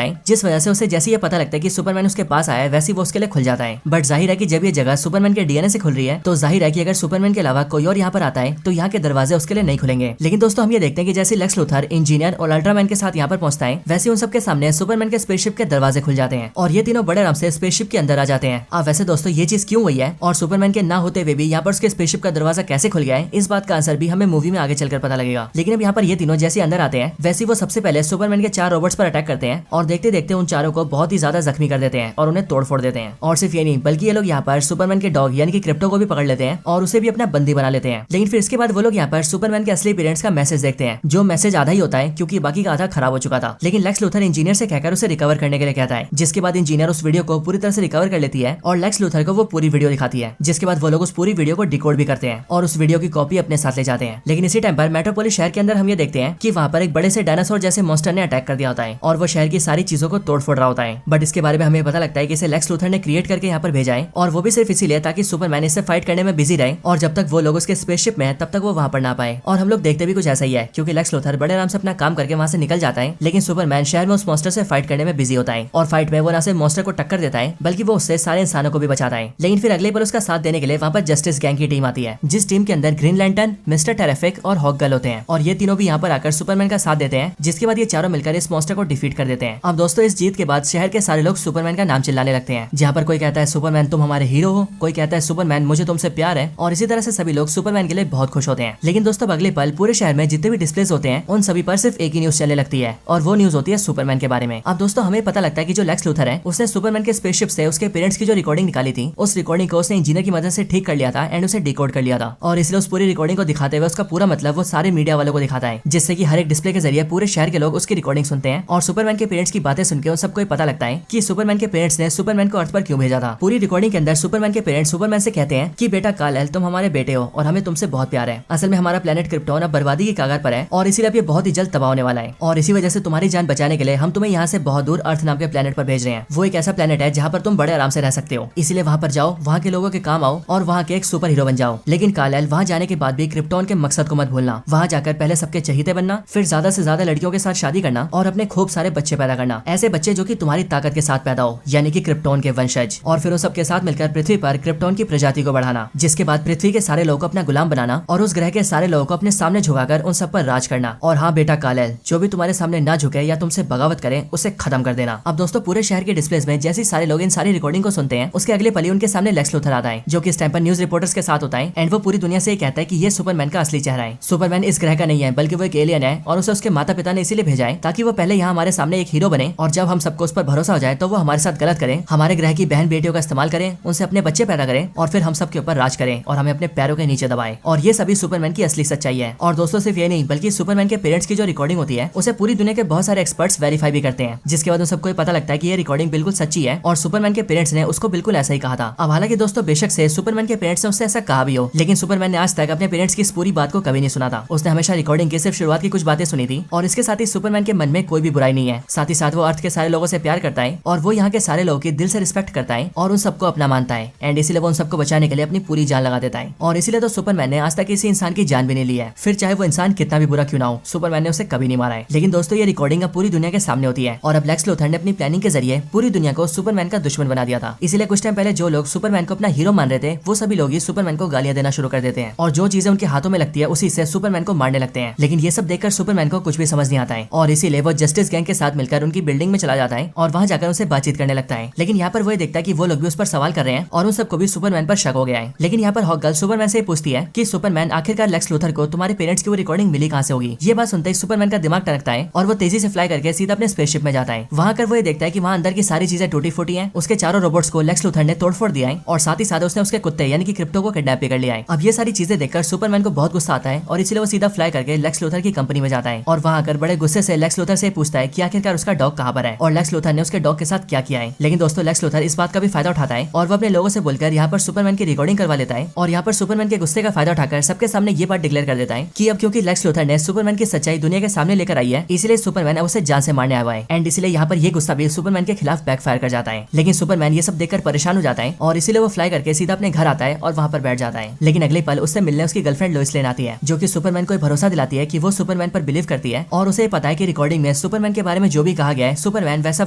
है, जिस वजह से उसे जैसे ये पता लगता है कि सुपरमैन उसके पास आया है वैसे वो उसके लिए खुल जाता है। बट जाहिर है कि जब ये जगह सुपरमैन के डीएनए से खुल रही है तो जाहिर है कि अगर सुपरमैन के अलावा कोई और यहाँ पर आता है तो यहाँ के दरवाजे उसके लिए नहीं खुलेंगे। लेकिन दोस्तों हम ये देखते हैं कि जैसे लेक्स लूथर, इंजीनियर और अल्ट्रामैन के साथ यहाँ पर पहुंचता है, वैसे उन सबके सामने सुपरमैन के स्पेसशिप के दरवाजे खुल जाते हैं और ये तीनों बड़े आराम से स्पेसशिप के अंदर आ जाते हैं। अब वैसे दोस्तों ये चीज क्यों हुई है और सुपरमैन के ना होते हुए भी यहाँ पर उसके स्पेसशिप का दरवाजा कैसे खुल गया है, इस बात का आंसर भी हमें मूवी में आगे चलकर पता लगेगा। लेकिन अब यहाँ पर ये तीनों जैसे अंदर आते हैं वैसे वो सबसे पहले सुपरमैन के 4 रोबोट्स पर अटैक करते हैं और देखते देखते उन चारों को बहुत ही ज्यादा जख्मी कर देते हैं और उन्हें तोड़ फोड़ देते हैं। और सिर्फ ये नहीं बल्कि ये लोग यहाँ पर सुपरमैन के डॉग यानी कि क्रिप्टो को भी पकड़ लेते हैं और उसे भी अपना बंदी बना लेते हैं। लेकिन फिर इसके बाद वो लोग यहाँ पर सुपरमैन के असली पेरेंट्स का मैसेज देखते हैं, जो मैसेज आधा ही होता है क्योंकि बाकी का आधा खराब हो चुका था। लेकिन लेक्स लूथर इंजीनियर से कहकर उसे रिकवर करने के लिए कहता है, जिसके बाद इंजीनियर उस वीडियो को पूरी तरह से रिकवर कर लेती है और लेक्स लूथर को वो पूरी वीडियो दिखाती है, जिसके बाद वो लोग उस पूरी वीडियो को डिकोड भी करते हैं और उस वीडियो की कॉपी अपने साथ ले जाते हैं। लेकिन इसी टाइम पर मेट्रोपोलिस शहर के अंदर हम ये देखते हैं कि वहाँ पर एक बड़े से डायनासोर जैसे मॉन्स्टर ने अटैक कर दिया होता है और वो शहर की सारी चीजों को तोड़ फोड़ रहा होता है। बट इसके बारे में हमें पता लगता है कि इसे लेक्स लूथर ने क्रिएट करके यहाँ पर भेजा है और वो भी सिर्फ इसीलिए ताकि सुपरमैन इससे फाइट करने में बिजी रहे और जब तक वो लोग उसके स्पेसशिप में है तब तक वो वहाँ पर ना पाए। और हम लोग देखते भी कुछ ऐसा ही है क्योंकि लेक्स लूथर बड़े आराम से अपना काम करके वहाँ से निकल जाता है, लेकिन सुपरमैन शहर में उस मॉन्स्टर से फाइट करने में बिजी होता है और फाइट में वो ना सिर्फ मॉन्स्टर को टक्कर देता है बल्कि वो उससे सारे इंसानों को भी बचाता है। लेकिन फिर अगले पल उसका साथ देने के लिए वहाँ पर जस्टिस गैंग की टीम आती है, जिस टीम के अंदर ग्रीन लैंटर्न, मिस्टर टेरिफिक और हॉक गर्ल होते हैं और ये तीनों भी यहाँ पर आकर सुपरमैन का साथ देते हैं, जिसके बाद ये चारों मिलकर इस मॉन्स्टर को डिफीट कर देते हैं। अब दोस्तों इस जीत के बाद शहर के सारे लोग सुपरमैन का नाम चिल्लाने लगते हैं, जहाँ पर कोई कहता है सुपरमैन तुम हमारे हीरो हो, कोई कहता है सुपरमैन मुझे तुमसे प्यार है और इसी तरह से सभी लोग सुपरमैन के लिए बहुत खुश होते हैं। लेकिन दोस्तों अगले पल पूरे शहर में जितने भी डिस्प्लेस होते हैं उन सभी पर सिर्फ एक ही न्यूज चलने लगती है और वो न्यूज होती है सुपरमैन के बारे में। अब दोस्तों हमें पता लगता है कि जो लेक्स लूथर है उसने सुपरमैन के स्पेसशिप से उसके पेरेंट्स की जो रिकॉर्डिंग निकाली थी उस रिकॉर्डिंग को उसने इंजीनियर की मदद से ठीक कर लिया था एंड उसे डिकोड कर लिया था और इसलिए उस पूरी रिकॉर्डिंग को दिखाते हुए उसका पूरा मतलब वो सारे मीडिया वालों को दिखाता है, जिससे कि हर एक डिस्प्ले के जरिए पूरे शहर के लोग उसकी रिकॉर्डिंग सुनते हैं और सुपरमैन के पेरेंट्स की बातें सुनकर उन सबको पता लगता है कि सुपरमैन के पेरेंट्स ने सुपरमैन को अर्थ पर क्यों भेजा था। पूरी रिकॉर्डिंग के अंदर सुपरमैन के पेरेंट्स सुपरमैन से कहते हैं कि बेटा काल-एल तुम हमारे बेटे हो और हमें तुमसे बहुत प्यार है। असल में हमारा प्लेनेट क्रिप्टोन अब बर्बादी की कगार पर है और इसीलिए अब ये बहुत ही जल्द तबाह होने वाला है और इसी वजह से तुम्हारी जान बचाने के लिए हम तुम्हें यहाँ से बहुत दूर अर्थ नाम के प्लेनेट पर भेज रहे हैं। वो एक ऐसा प्लेनेट है जहाँ पर तुम बड़े आराम से रह सकते हो, इसीलिए वहाँ पर जाओ, वहाँ के लोगों के काम आओ और वहाँ के एक सुपर हीरो बन जाओ। लेकिन काल-एल वहाँ जाने के बाद भी क्रिप्टोन के मकसद को मत भूलना, वहाँ जाकर पहले सबके चहीते बनना, फिर ज्यादा से ज्यादा लड़कियों के साथ शादी करना और अपने खूब सारे बच्चे पैदा करना, ऐसे बच्चे जो कि तुम्हारी ताकत के साथ पैदा हो यानी कि क्रिप्टोन के वंशज, और फिर उन सबके साथ मिलकर पृथ्वी पर क्रिप्टोन की प्रजाति को बढ़ाना, जिसके बाद पृथ्वी के सारे लोगों को अपना गुलाम बनाना और उस ग्रह के सारे लोगों को अपने सामने झुकाकर उन सब पर राज करना। और हाँ बेटा काल-एल, जो भी तुम्हारे सामने ना झुके या तुमसे बगावत करे उसे खत्म कर देना। अब दोस्तों पूरे शहर के डिस्प्लेस में जैसे सारे लोग इन सारी रिकॉर्डिंग को सुनते हैं उसके अगले पल ही उनके सामने लेक्स लूथर आता है, जो कि इस टाइम पर न्यूज रिपोर्टर्स के साथ होता है एंड वो पूरी दुनिया से ये कहता है कि ये सुपरमैन का असली चेहरा है। सुपरमैन इस ग्रह का नहीं है बल्कि वो एक एलियन है और उसे उसके माता पिता ने इसीलिए भेजा है ताकि वो पहले यहाँ हमारे सामने एक हीरो बने और जब हम सबको उस पर भरोसा हो जाए तो वो हमारे साथ गलत करें, हमारे ग्रह की बहन बेटियों का इस्तेमाल करें, उनसे अपने बच्चे पैदा करें और फिर हम सबके ऊपर राज करें और हमें अपने पैरों के नीचे दबाए। और ये सभी सुपरमैन की असली सच्चाई है। और दोस्तों सिर्फ ये नहीं बल्कि सुपरमैन के पेरेंट्स की जो रिकॉर्डिंग होती है उसे पूरी दुनिया के बहुत सारे एक्सपर्ट्स वेरीफाई भी करते हैं, जिसके बाद उन सबको पता लगता है कि ये रिकॉर्डिंग बिल्कुल सच्ची है और सुपरमैन के पेरेंट्स ने उसको बिल्कुल ऐसा ही कहा था। अब हालांकि दोस्तों बेशक से सुपरमैन के पेरेंट्स ने उससे ऐसा कहा भी हो, लेकिन सुपरमैन ने आज तक अपने पेरेंट्स की इस पूरी बात को कभी नहीं सुना था। उसने हमेशा रिकॉर्डिंग की सिर्फ शुरुआत की कुछ बातें सुनी थी और इसके साथ ही सुपरमैन के मन में कोई भी बुराई नहीं है। साथ ही साथ वो अर्थ के सारे लोगों से प्यार करता है और वो यहाँ के सारे लोगों की दिल से रिस्पेक्ट करता है और उन सबको अपना मानता है एंड इसीलिए वो उन सबको बचाने के लिए अपनी पूरी जान लगा देता है। और इसीलिए तो सुपरमैन ने आज तक किसी इंसान की जान भी नहीं ली है, फिर चाहे वो इंसान कितना भी बुरा क्यों ना हो, सुपरमैन ने उसे कभी नहीं मारा है। लेकिन दोस्तों ये रिकॉर्डिंग अब पूरी दुनिया के सामने होती है और अब लेक्स लूथर ने अपनी प्लानिंग के जरिए पूरी दुनिया को सुपरमैन का दुश्मन बना दिया था। इसीलिए कुछ टाइम पहले जो लोग सुपरमैन को अपना हीरो मान रहे थे वो सभी लोग ही सुपरमैन को गालियां देना शुरू कर देते हैं और जो चीजें उनके हाथों में लगती है उसी से सुपरमैन को मारने लगते हैं। लेकिन ये सब देखकर सुपरमैन को कुछ भी समझ नहीं आता है और इसीलिए वो जस्टिस गैंग के साथ मिलकर उनकी बिल्डिंग में चला जाता है और वहां जाकर उनसे बातचीत करने लगता है। लेकिन यहाँ पर वो देखता है कि वो लोग भी उस पर सवाल कर रहे हैं और उन सबको भी सुपरमैन पर शक हो गया है। लेकिन यहाँ पर हॉकगर्ल सुपरमैन से पूछती है कि सुपरमैन आखिरकार लेक्स लूथर को तुम्हारे पेरेंट्स की वो रिकॉर्डिंग मिली कहाँ से होगी। ये बात सुनते ही सुपरमैन का दिमाग टनकता है और वो तेजी से फ्लाई करके सीधा अपने स्पेसशिप में जाता है। वहां कर वो ये देखता है कि वहाँ अंदर की सारी चीजें टूटी फूटी हैं, उसके चारों रोबोट्स को लेक्स लूथर ने तोड़फोड़ दिया है और साथ ही साथ उसने उसके कुत्ते यानी कि क्रिप्टो को किडनैप भी कर लिया है। अब ये सारी चीजें देखकर सुपरमैन को बहुत गुस्सा आता है और इसलिए वो सीधा फ्लाई करके लेक्स लूथर की कंपनी में जाता है और वहां आकर बड़े गुस्से से लेक्स लूथर से पूछता है कि आखिरकार उसका डॉग कहाँ पर है और लेक्स लूथर ने उसके डॉग के साथ क्या किया है। लेकिन दोस्तों लेक्स लूथर इस बात का भी फायदा उठाता है और वो अपने लोगों से बोलकर यहाँ पर सुपरमैन की रिकॉर्डिंग करवा लेता है और यहाँ पर सुपरमैन के गुस्से का फायदा उठाकर सबके सामने ये बात डिक्लेयर कर देता है कि अब क्योंकि लेक्स लूथर ने सुपरमैन की सच्चाई दुनिया के सामने लेकर आई है इसलिए सुपरमैन अब उसे जान से मारने आया है एंड इसलिए यहाँ पर ये गुस्सा भी सुपरमैन के खिलाफ बैकफायर कर जाता है। लेकिन सुपरमैन ये सब देखकर परेशान हो जाता है और इसीलिए वो फ्लाई करके सीधा अपने घर आता है और वहाँ पर बैठ जाता है। लेकिन अगले पल उससे मिलने उसकी गर्लफ्रेंड लोइस लेन आती है जो कि सुपरमैन को भरोसा दिलाती है कि वो सुपरमैन पर बिलीव करती है और उसे पता है कि रिकॉर्डिंग में सुपरमैन के बारे में जो भी कहा गया है सुपरमैन वैसा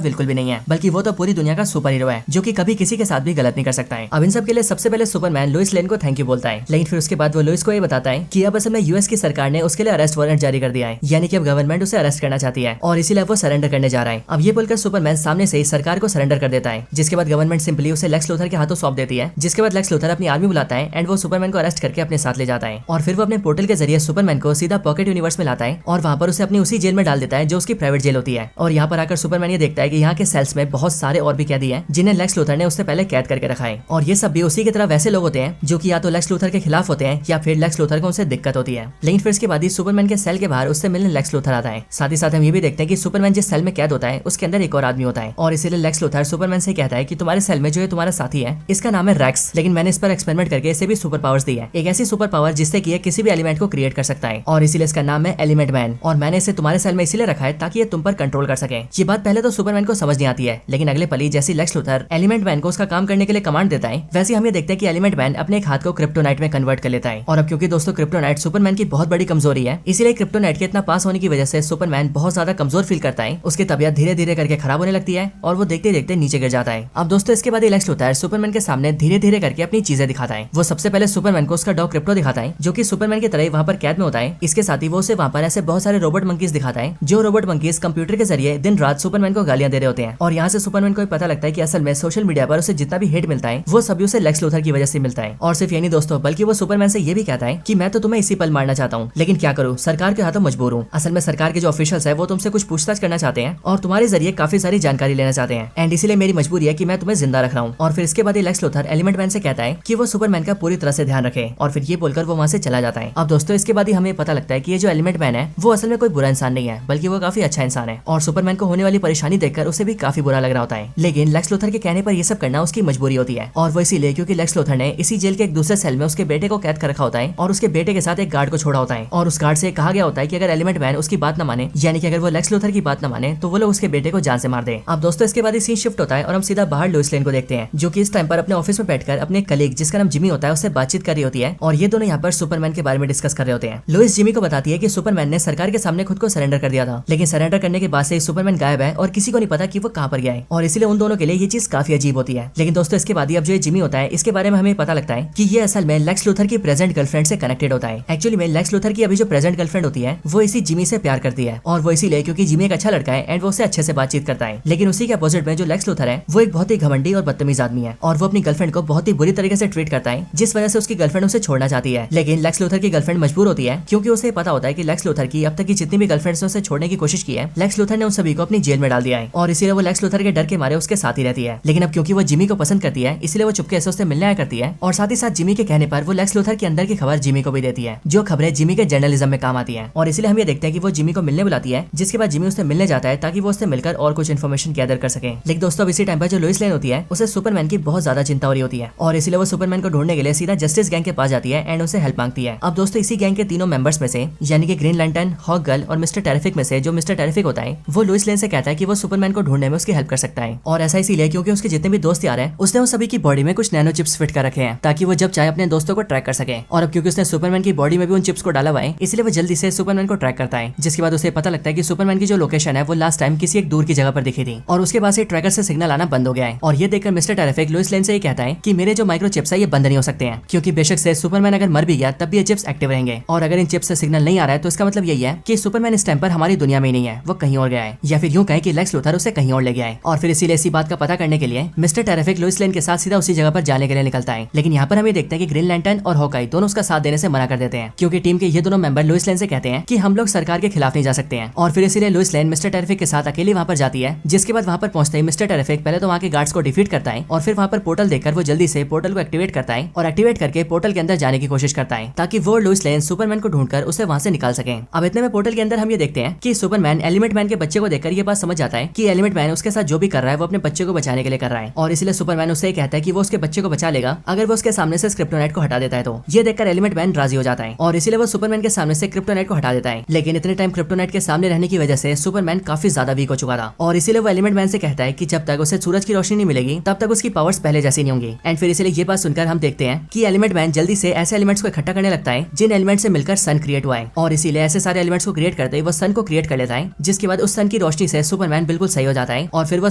बिल्कुल भी नहीं है, बल्कि वो तो पूरी दुनिया का सुपर हीरो है जो कि कभी किसी के साथ भी गलत नहीं कर सकता है। अब इन सब के लिए सबसे पहले सुपरमैन लोइस लेन को थैंक यू बोलता है, लेकिन फिर उसके बाद वो लोइस को ये बताता है कि अब असल में यूएस की सरकार ने उसके लिए अरेस्ट वारंट जारी कर दिया है, यानी कि अब गवर्नमेंट उसे अरेस्ट करना चाहती है और इसीलिए वो सरेंडर करने जा रहा है। अब ये बोलकर सुपरमैन सामने से ही सरकार को सरेंडर कर देता है, जिसके बाद गवर्नमेंट सिंपली उसे लेक्स लूथर के हाथों सौंप देती है। जिसके बाद लेक्स लूथर अपनी आर्मी बुलाता है एंड वो सुपरमैन को अरेस्ट करके अपने साथ ले जाता है और फिर वो अपने पोर्टल के जरिए सुपरमैन को सीधा पॉकेट यूनिवर्स में लाता है और वहाँ पर उसे अपनी उसी जेल में डाल देता है जो उसकी प्राइवेट जेल होती है। और यहाँ पर आकर सुपरमैन ये देखता है कि यहाँ के सेल्स में बहुत सारे और भी कैदी हैं जिन्हें लेक्स लूथर ने उससे पहले कैद करके रखा है और ये सब भी उसी की तरह वैसे लोग होते हैं जो कि या तो लेक्स लूथर के खिलाफ होते हैं या फिर लेक्स लूथर को उनसे दिक्कत होती है। लेकिन फिर इसके बाद ही सुपरमैन के सेल के बाहर उससे मिलने लेक्स लूथर आता है। साथ ही साथ हम ये भी देखते हैं कि सुपरमैन जिस सेल में कैद होता है उसके अंदर एक और आदमी होता है और इसीलिए लेक्स लूथर सुपरमैन से कहता है कि तुम्हारे सेल में जो है तुम्हारा साथी है इसका नाम है रेक्स, लेकिन मैंने इस पर एक्सपेरिमेंट करके इसे भी सुपर पावर्स दी है, एक ऐसी सुपर पावर जिससे कि ये किसी भी एलिमेंट को क्रिएट कर सकता है और इसीलिए इसका नाम है एलिमेंट मैन और मैंने इसे तुम्हारे सेल में इसीलिए रखा है ताकि ये तुम पर कंट्रोल कर सके। ये बात पहले तो सुपरमैन को समझ नहीं आती है, लेकिन अगले पल ही जैसे लेक्स लूथर एलिमेंट मैन को उसका काम करने के लिए कमांड देता है वैसे हम ये देखते हैं कि एलिमेंट मैन अपने एक हाथ को क्रिप्टोनाइट में कन्वर्ट कर लेता है। और अब क्योंकि दोस्तों क्रिप्टोनाइट सुपरमैन की बहुत बड़ी कमजोरी है इसीलिए क्रिप्टोनाइट के इतना पास होने की वजह से सुपरमैन बहुत ज्यादा कमजोर फील करता है, उसकी तबियत धीरे धीरे करके खराब होने लगती है और वो देखते देखते नीचे गिर जाता है। अब दोस्तों इसके बाद लेक्स लूथर सुपरमैन के सामने धीरे धीरे करके अपनी चीजें दिखाता है। वो सबसे पहले सुपरमैन को उसका डॉग क्रिप्टो दिखाता है जो कि सुपरमैन की तरह वहाँ पर कैद में होता है। इसके साथ ही वो उसे वहाँ पर ऐसे बहुत सारे रोबोट मंकीज दिखाता है जो रोबोट मंकीज कंप्यूटर के जरिए दिन रात सुपरमैन को गालियां दे रहे होते हैं और यहाँ से सुपरमैन को पता लगता है कि असल में सोशल मीडिया पर उसे जितना भी हेट मिलता है वो सभी उसे लेक्स लूथर की वजह से मिलता है। और सिर्फ ये नहीं दोस्तों बल्कि वो सुपरमैन से ये भी कहता है कि मैं तो तुम्हें इसी पल मारना चाहता हूँ, लेकिन क्या करूँ सरकार के हाथों मजबूर हूँ। असल में सरकार के जो ऑफिशियल्स है वो तुमसे कुछ पूछताछ करना चाहते हैं और तुम्हारे जरिए काफी सारी जानकारी लेना चाहते हैं एंड इसीलिए मेरी मजबूरी है कि मैं तुम्हें जिंदा रख रहा हूँ। और फिर इसके बाद लेक्स लूथर एलिमेंट मैन से कहता है कि वो सुपरमैन का पूरी तरह से ध्यान रखे और फिर ये बोलकर वो वहाँ से चला जाता है। अब दोस्तों इसके बाद ही हमें पता लगता है कि ये जो एलिमेंट मैन है वो असल में कोई बुरा इंसान नहीं है बल्कि वो काफी अच्छा इंसान है और सुपरमैन को होने वाली परेशानी देखकर उसे भी काफी बुरा लग रहा होता है। लेकिन लेक्स लूथर के कहने पर ये सब करना उसकी मजबूरी होती है और वो इसीलिए क्योंकि लेक्स लूथर ने इसी जेल के एक दूसरे सेल में उसके बेटे को कैद कर रखा होता है और उसके बेटे के साथ एक गार्ड को छोड़ा होता है और उस गार्ड से कहा गया होता है कि अगर एलिमेंट मैन उसकी बात न माने यानी कि अगर वो लेक्स लूथर की बात न माने तो वो लोग उसके बेटे को जान से मार दे। अब दोस्तों इसके बाद सीन शिफ्ट होता है और हम सीधा बाहर लोइस लेन को देखते हैं जो कि इस टाइम पर अपने ऑफिस में बैठकर अपने कलीग जिसका नाम जिमी होता है उससे बातचीत कर रही होती है और ये दोनों यहाँ पर सुपरमैन के बारे में डिस्कस कर रहे होते हैं। लोइस जिमी को बताती है कि सुपरमैन ने सरकार के सामने खुद को सरेंडर कर दिया था, लेकिन सरेंडर करने के बाद से सुपरमैन गायब है और किसी को नहीं पता कि वो कहाँ पर गया है और इसलिए उन दोनों के लिए ये चीज काफी अजीब होती है। लेकिन दोस्तों इसके बाद ही अब जो जिमी होता है इसके बारे में हमें पता लगता है कि ये असल में लेक्स लूथर की प्रेजेंट गर्लफ्रेंड से कनेक्टेड होता है। एक्चुअली में लेक्स लूथर की अभी जो प्रेजेंट गर्लफ्रेंड होती है वो इसी जिमी से प्यार करती है और वो इसीलिए क्योंकि जिमी एक अच्छा लड़का है एंड वो उससे अच्छे से बातचीत करता है। लेकिन उसी के अपोजिट में जो लेक्स लूथर है वो एक बहुत ही घमंडी और बदतमीज आदमी है और वो अपनी गर्लफ्रेंड को बहुत ही बुरी तरीके से ट्रीट करता है जिस वजह से उसकी गर्लफ्रेंड उसे छोड़ना चाहती है। लेकिन लेक्स लूथर की गर्लफ्रेंड मजबूर होती है क्योंकि उसे पता होता है कि लेक्स लूथर की अब तक की जितनी भी गर्लफ्रेंड्स ने उसे छोड़ने की कोशिश की है लेक्स लूथर ने उन सभी को अपनी जेल में डाल दिया है और इसीलिए वो लेक्स लूथर के डर के मारे उसके साथ ही रहती है। लेकिन अब क्योंकि वो जिमी को पसंद करती है इसलिए वो चुपके से उससे मिलने आया करती है और साथ ही साथ जिमी के कहने पर वो लेक्स लूथर के अंदर की खबर जिमी को भी देती है जो खबरें जिमी के जर्नलिज्म में काम आती है। और इसलिए हम ये देखते हैं कि वो जिमी को मिलने बुलाती है जिसके बाद जिमी उससे मिलने जाता है ताकि वो उससे मिलकर और कुछ इन्फॉर्मेशन गैदर कर सके। लेकिन दोस्तों इसी टाइम पर जो लोइस लेन होती है उसे सुपरमैन की बहुत ज्यादा चिंता हो रही होती है और इसलिए वो सुपरमैन को ढूंढने के लिए सीधा जस्टिस गैंग के पास जाती है एंड उनसे हेल्प मांगती है। अब दोस्तों इसी गैंग के तीनों मेंबर्स में से यानी कि ग्रीन लैंटर्न, हॉक गर्ल और मिस्टर टेरिफिक में से जो मिस्टर टेरिफिक होता है वो लुइस लेन से कहता है कि वो सुपरमैन को ढूंढने में उसकी हेल्प कर सकता है। और ऐसा इसीलिए क्योंकि उसके जितने भी दोस्त यार हैं उसने उस सभी की बॉडी में कुछ नैनो चिप्स फिट कर रखे हैं ताकि वो जब चाहे अपने दोस्तों को ट्रैक कर सके। और अब क्योंकि उसने सुपरमैन की बॉडी में भी उन चिप्स को डाला हुआ है इसलिए वो जल्दी से सुपरमैन को ट्रैक करता है। जिसके बाद उसे पता लगता है कि सुपरमैन की जो लोकेशन है वो लास्ट टाइम किसी एक दूर की जगह पर दिखी थी और उसके बाद से ट्रैकर से सिग्नल आना बंद हो गया है। और ये देखकर मिस्टर टेरिफिक लुइस लेन से ये कहता है कि मेरे जो माइक्रो चिप्स है ये बंद नहीं हो सकते हैं क्योंकि बेशक से सुपरमैन अगर मर भी गया तब भी ये चिप्स एक्टिव रहेंगे और अगर इन चिप्स से सिग्नल नहीं आ रहा है तो इसका मतलब यही है कि सुपरमैन इस टाइम पर हमारी दुनिया में ही नहीं है, वो कहीं और गया है या फिर यूं कहें कि लेक्स लूथर उसे कहीं और ले गया है। और फिर इसीलिए इसी बात का पता करने के लिए मिस्टर टेरिफिक लुइस लेन के साथ सीधा उसी जगह पर जाने के लिए निकलता है। लेकिन यहाँ पर हमें देखते हैं कि ग्रीन लैंटर्न और हॉकाई दोनों उसका साथ देने से मना कर देते हैं क्योंकि टीम के ये दोनों मेंबर लुइस लेन से कहते हैं कि हम लोग सरकार के खिलाफ नहीं जा सकते हैं। और फिर इसीलिए लुइस लेन मिस्टर टेरिफिक के साथ अकेली वहाँ पर जाती है। जिसके बाद वहाँ पर पहुंचते ही मिस्टर टेरिफिक पहले तो वहाँ के गार्ड्स को डिफीट करता है और फिर वहाँ पर पोर्टल देखकर वो जल्दी से पोर्टल को एक्टिवेट करता है और एक्टिवेट करके पोर्टल के अंदर जाने की कोशिश करता है ताकि वो लुइस लेन सुपरमैन को ढूंढकर उसे वहाँ से निकाल सके। अब इतने में पोर्टल के अंदर हम ये देखते हैं कि सुपरमैन एलिमेंट मैन के बच्चे को देखकर ये बात समझ जाता है कि एलिमेंट मैन उसके साथ जो भी कर रहा है वो अपने बच्चे को बचाने के लिए कर रहा है और इसलिए सुपरमैन उससे कहता है कि वो उसके बच्चे को बचा लेगा अगर वो उसके सामने से क्रिप्टोनाइट को हटा देता है। तो ये देखकर एलिमेंट मैन राजी हो जाता है और इसीलिए वो सुपरमैन के सामने से क्रिप्टोनाइट को हटा देता है। लेकिन इतने टाइम क्रिप्टोनाइट के सामने रहने की वजह से सुपरमैन काफी ज्यादा वीक हो चुका था और इसीलिए वो एलिमेंट मैन से कहता है कि जब तक उसे सूरज की रोशनी नहीं मिलेगी तब तक उसकी पावर्स पहले जैसी नहीं होंगी। एंड फिर इसलिए ये बात सुनकर हम देखते हैं कि एलिमेंट मैन जल्दी से ऐसे एलिमेंट्स को इकट्ठा करने लगता है जिन एलिमेंट से मिलकर सन क्रिएट हुआ है और इसीलिए ऐसे सारे एलिमेंट्स को क्रिएट करते ही वो सन को क्रिएट कर लेता है। जिसके बाद उस सन की रोशनी से सुपरमैन बिल्कुल सही हो जाता है और फिर वो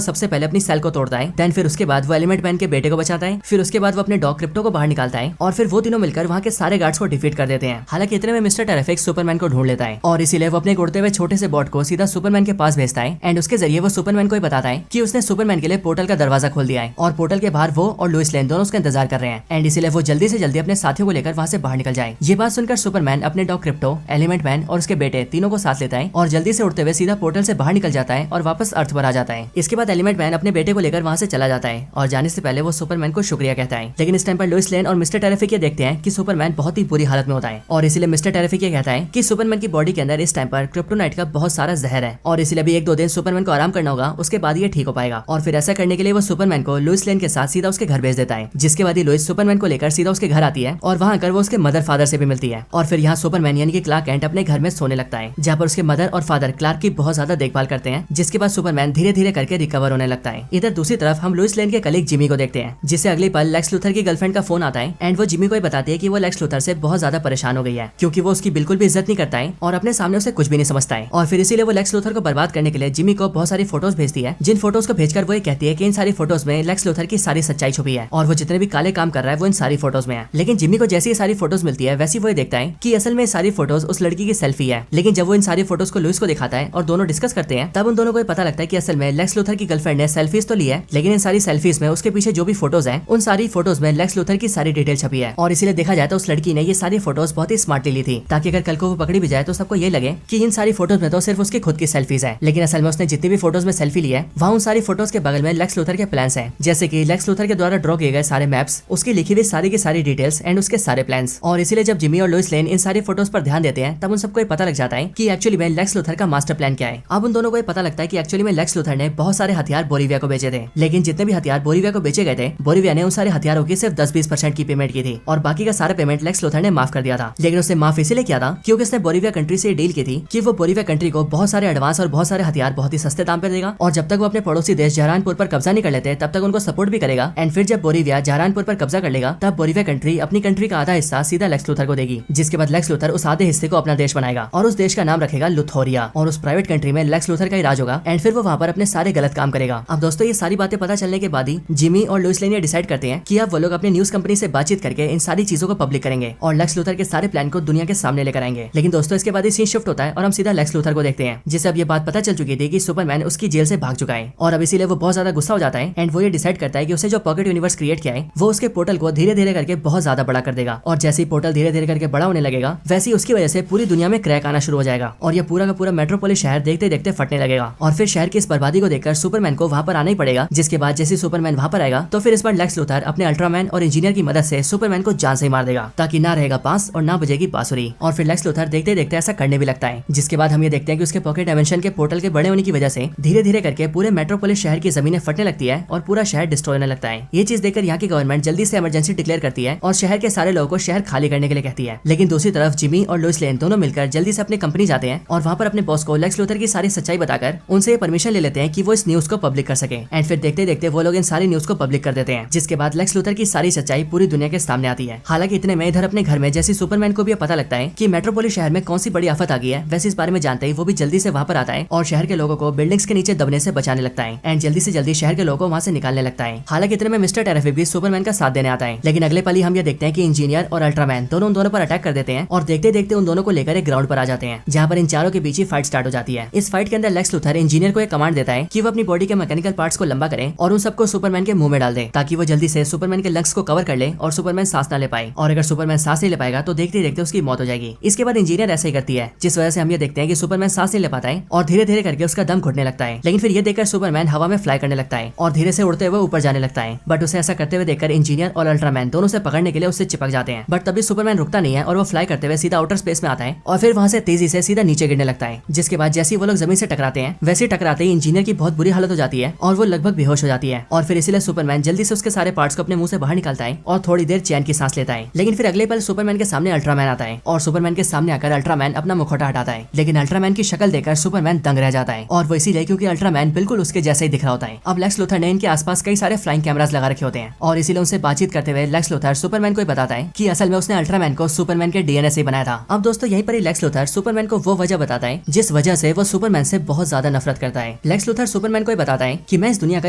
सबसे पहले अपनी सेल को तोड़ता है। देन फिर उसके बाद वो एलिमेंट मैन के बेटे को बचाता है। फिर उसके बाद वो अपने डॉग क्रिप्टो को बाहर निकालता है और फिर वो तीनों मिलकर वहाँ के सारे गार्ड्स को डिफीट कर देते हैं। हालांकि इतने में मिस्टर टेरिफिक सुपरमैन को ढूंढ लेता है और इसीलिए वो अपने उड़ते हुए छोटे से बॉट को सीधा सुपरमैन के पास भेजता है एंड उसके जरिए वो सुपरमैन को बताता है कि उसने सुपरमैन के लिए पोर्टल का दरवाजा खोल दिया है और पोर्टल के बाहर वो और लुइस लेन दोनों उसका इंतजार कर रहे हैं एंड इसीलिए वो जल्दी से जल्दी अपने साथियों को लेकर वहाँ से बाहर निकल जाए। ये बात सुनकर सुपरमैन अपने डॉग क्रिप्टो, एलिमेंट मैन और उसके बेटे तीनों को साथ लेता है और जल्दी से उड़ते हुए सीधा पोर्टल से बाहर निकल जाता है और वापस अर्थ पर आ जाता है। इसके बाद एलिमेंट मैन अपने बेटे को लेकर वहाँ से चला जाता है और जाने से पहले वो सुपरमैन को शुक्रिया कहता है। लेकिन इस टाइम पर लुइस लेन और मिस्टर टेरिफिक ये देखते हैं कि सुपरमैन बहुत ही बुरी हालत में होता है और इसीलिए मिस्टर टेरिफिक ये कहता है कि सुपरमैन की बॉडी के अंदर इस टाइम पर क्रिप्टोनाइट का बहुत सारा जहर है और इसलिए भी 1-2 दिन सुपरमैन को आराम करना होगा, उसके बाद ये ठीक हो पाएगा। और फिर ऐसा करने के लिए वो सुपरमैन को लुइस लेन के साथ सीधा उसके घर भेज देता है। जिसके बाद लुइस सुपरमैन को लेकर सीधा उसके घर आती है और वहाँ आकर वो उसके मदर फादर से भी मिलती है। और फिर यहाँ सुपरमैन यानी कि क्लार्क कैंट अपने घर में सोने लगता है जहाँ पर उसके मदर और फादर क्लार्क की बहुत ज्यादा देखभाल करते हैं। जिसके बाद सुपरमैन धीरे धीरे करके रिकवर होने लगता है। इधर दूसरी तरफ हम लुइस लेन के कलीग जिमी को देखते हैं जिसे अगले पल लेक्स लूथर की गर्लफ्रेंड का फोन आता है एंड वो जिमी को बताती है कि वो लेक्स लूथर से बहुत ज्यादा परेशान हो गई है क्योंकि वो उसकी बिल्कुल भी इज्जत नहीं करता है और अपने सामने उसे कुछ भी नहीं समझता है। और फिर इसीलिए वो लेक्स लूथर को बर्बाद करने के लिए जिमी को बहुत सारी फोटोज भेजती है जिन फोटोज को भेजकर वो ये कहती है कि इन सारी फोटोज में लेक्स लूथर की सारी सच्चाई छुपी है और वो जितने भी काले काम कर रहा है वो इन सारी फोटोज में है। लेकिन जिमी को जैसी ये सारी फोटोज मिलती है वैसी वो ये देखता है कि असल में सारी फोटोज उस लड़की की सेल्फी है। लेकिन जब वो इन सारी फोटोज को लुइस को दिखाता है और दोनों डिस्कस करते हैं तब उन दोनों को पता लगता है कि असल में लेक्स लूथर की गर्लफ्रेंड ने सेल्फीज तो ली है लेकिन इन सारी सेल्फीज में उसके पीछे जो भी फोटोज हैं उन सारी फोटोज में लेक्स लूथर की सारी डिटेल छपी है। और इसीलिए देखा जाए तो उस लड़की ने ये सारी फोटोज बहुत ही स्मार्टली ली थी ताकि अगर कल को वो पकड़ी भी जाए तो सबको ये लगे कि इन सारी फोटोज में तो सिर्फ उसकी खुद की सेल्फीज है। लेकिन असल में उसने जितनी भी फोटोज में सेल्फी ली है वहाँ उन सारी फोटोज के बगल में लेक्स लूथर के प्लान्स हैं, जैसे कि लेक्स लूथर के द्वारा ड्रॉ किए गए सारे मैप्स, उसकी लिखी हुई सारी की सारी डिटेल्स एंड उसके सारे प्लान्स। और इसीलिए जब जिमी और लुइस लेन इन सारी फोटोज पर ध्यान देते हैं तब उन सबको पता लग जाता है कि एक्चुअली में लेक्स लूथर का मास्टर प्लान क्या है। अब उन दोनों को पता लगता है कि एक्चुअली में लेक्स लूथर ने बहुत सारे हथियार बोलिविया को बेचे थे, लेकिन जितने भी हथियार बोलिविया को बेचे गए थे बोलिविया ने उन सारे हथियारों की सिर्फ 10-20% की पेमेंट की थी और बाकी का सारा पेमेंट लेक्स लूथर ने माफ कर दिया था। लेकिन उसने माफ इसीलिए किया था क्योंकि उसने बोलिविया कंट्री से डील की थी कि वो बोलिविया कंट्री को बहुत सारे एडवांस और बहुत सारे हथियार बहुत ही सस्ते दाम पर देगा और जब तक वो अपने पड़ोसी देश जहरानपुर पर कब्जा नहीं कर लेते तब तक उनको सपोर्ट भी करेगा। एंड फिर जब बोलिविया जहरानपुर पर कब्जा कर लेगा तब बोलिविया कंट्री अपनी कंट्री का आधा हिस्सा सीधा लेक्स लूथर को देगी। जिसके बाद लेक्स लूथर उस आधे हिस्से को अपना देश बनाएगा और उस देश का नाम रखेगा लुथोरिया और उस प्राइवेट कंट्री में लेक्स लूथर का ही राज होगा एंड फिर वो वहाँ पर अपने सारे गलत काम करेगा। अब दोस्तों ये सारी बातें पता चलने के बाद ही जिमी और लुइस लेन ये डिसाइड करते हैं कि अब वो लोग अपने न्यूज कंपनी से बातचीत करके इन सारी चीजों को पब्लिक करेंगे और लेक्स लूथर के सारे प्लान को दुनिया के सामने लेकर आएंगे। लेकिन दोस्तों इसके बाद सीन शिफ्ट होता है और हम सीधा लेक्स लूथर को देखते हैं जिसे अब ये बात पता चल चुकी थी कि सुपरमैन उसकी जेल से भाग चुका है और अब इसीलिए वो बहुत ज्यादा गुस्सा हो जाता है एंड वो ये डिसाइड करता है कि उसे जो पॉकेट यूनिवर्स क्रिएट किया है वो उसके पोर्टल को धीरे धीरे करके बहुत ज्यादा बड़ा कर देगा और जैसे ही पोर्टल धीरे धीरे करके बड़ा होने लगेगा वैसे ही उसकी वजह से पूरी दुनिया में क्रैक आना शुरू हो जाएगा और ये पूरा का पूरा मेट्रोपोलिस शहर देखते देखते फटने लगेगा और फिर शहर की इस बर्बादी को देखकर सुपरमैन को वहाँ पर आना ही पड़ेगा। जिसके बाद जैसे सुपरमैन वहाँ पर आएगा तो फिर इस बार लेक्स लूथर अपने अल्ट्रामैन और इंजीनियर की मदद से सुपरमैन को जान से मार देगा ताकि ना रहेगा बांस और ना बजेगी बांसुरी। और फिर लेक्स लूथर देखते देखते ऐसा करने भी लगता है। जिसके बाद हम ये देखते हैं कि उसके पॉकेट डायमेंशन के पोर्टल के बड़े होने की वजह से धीरे धीरे करके पूरे मेट्रोपोलिस शहर की जमीनें फटने लगती है और पूरा शहर डिस्ट्रॉय होने लगता है। ये चीज देखकर यहाँ की गवर्नमेंट जल्दी से इमरजेंसी डिक्लेयर करती है और शहर के सारे लोगों को शहर खाली करने के लिए कहती है। लेकिन दूसरी तरफ जिमी और लुइस लेन दोनों मिलकर जल्दी से अपने कंपनी जाते हैं और वहाँ पर अपने बॉस को लेक्स लूथर की सारी सच्चाई बताकर उनसे परमिशन ले लेते हैं कि वो इस न्यूज को पब्लिक कर सके। एंड फिर देखते देखते वो लोग इन सारी न्यूज को पब्लिक कर देते हैं, जिसके बाद लेक्स लूथर की सारी सच्चाई पूरी दुनिया के सामने आती है। हालांकि इतने में इधर अपने घर में जैसे सुपरमैन को भी पता लगता है कि मेट्रोपोलिस शहर में कौन सी बड़ी आफत आ गई है, वैसे इस बारे में जानते ही वो भी जल्दी से वहाँ पर आता है और शहर के लोगों को बिल्डिंग्स के नीचे दबने से बचाने लगता है एंड जल्दी से जल्दी शहर के लोगों को वहाँ से निकालने लगता है। हालांकि इतने में मिस्टर टेरेफिक भी सुपरमैन का साथ देने आता है, लेकिन अगले पल ही हम ये देखते हैं कि इंजीनियर और अल्ट्रामैन दोनों उन दोनों पर अटैक कर देते हैं और देखते देखते उन दोनों को लेकर एक ग्राउंड पर आ जाते हैं, जहाँ पर इन चारों के बीच ही फाइट स्टार्ट हो जाती है। इस फाइट के अंदर लेक्स लूथर इंजीनियर को एक कमांड देता है कि वो अपनी बॉडी के मैकेनिकल पार्ट्स को लंबा करे और उन सबको सुपरमैन के मुंह में डाल दे, ताकि वो जल्दी से सुपरमैन के लंग्स को कवर कर ले और सुपरमैन सांस ना ले पाए, और अगर सुपरमैन सांस नहीं ले पाएगा तो देखते देखते उसकी मौत हो जाएगी। इसके बाद इंजीनियर ऐसे ही करती है, जिस वजह से हम ये देखते हैं कि सुपरमैन सांस नहीं ले पाता है और धीरे धीरे करके उसका दम घुटने लगता है। लेकिन फिर ये देखकर सुपरमैन हवा में फ्लाई करने लगता है और धीरे से उड़ते हुए ऊपर जाने लगता है, बट उसे ऐसा करते हुए देखकर इंजीनियर और अल्ट्रामैन दोनों से पकड़ने के लिए उससे चिपक जाते हैं। बट तभी सुपरमैन रुकता नहीं है और वो फ्लाई करते हुए सीधा आउटर स्पेस में आता है और फिर वहाँ से तेजी से सीधा नीचे गिरने लगता है। जिसके बाद जैसे ही वो लोग जमीन से टकराते हैं, वैसे टकराते ही इंजीनियर की बहुत बुरी हालत हो जाती है और वो लगभग बेहोश हो जाती है, और फिर इसीलिए सुपरमैन जल्दी से उसके सारे पार्ट्स को अपने मुंह से बाहर निकालता है और थोड़ी देर चैन की सांस लेता है। लेकिन फिर अगले पल सुपरमैन के सामने अल्ट्रामैन आता है और सुपरमैन के सामने आकर अल्ट्रामैन अपना मुखौटा हटाता है, लेकिन अल्ट्रामैन की शक्ल देखकर सुपरमैन दंग रह जाता है, और वो इसीलिए क्योंकि अल्ट्रामैन बिल्कुल उसके जैसे ही दिख रहा होता है। अब लेक्स लूथर ने इनके आसपास कई सारे फ्लाइंग कैमरास लगा रखे होते हैं और इसीलिए उनसे बातचीत करते हुए लेक्स लूथर सुपरमैन को बताता है कि असल में उसने अल्ट्रामैन को सुपरमैन के डीएनए से बनाया था। अब दोस्तों यहीं पर ही लेक्स लूथर सुपरमैन को वो वजह बताता है जिस वजह से वो सुपरमैन से बहुत ज्यादा नफरत करता है। लेक्स लूथर सुपरमैन को बताता है कि मैं इस दुनिया का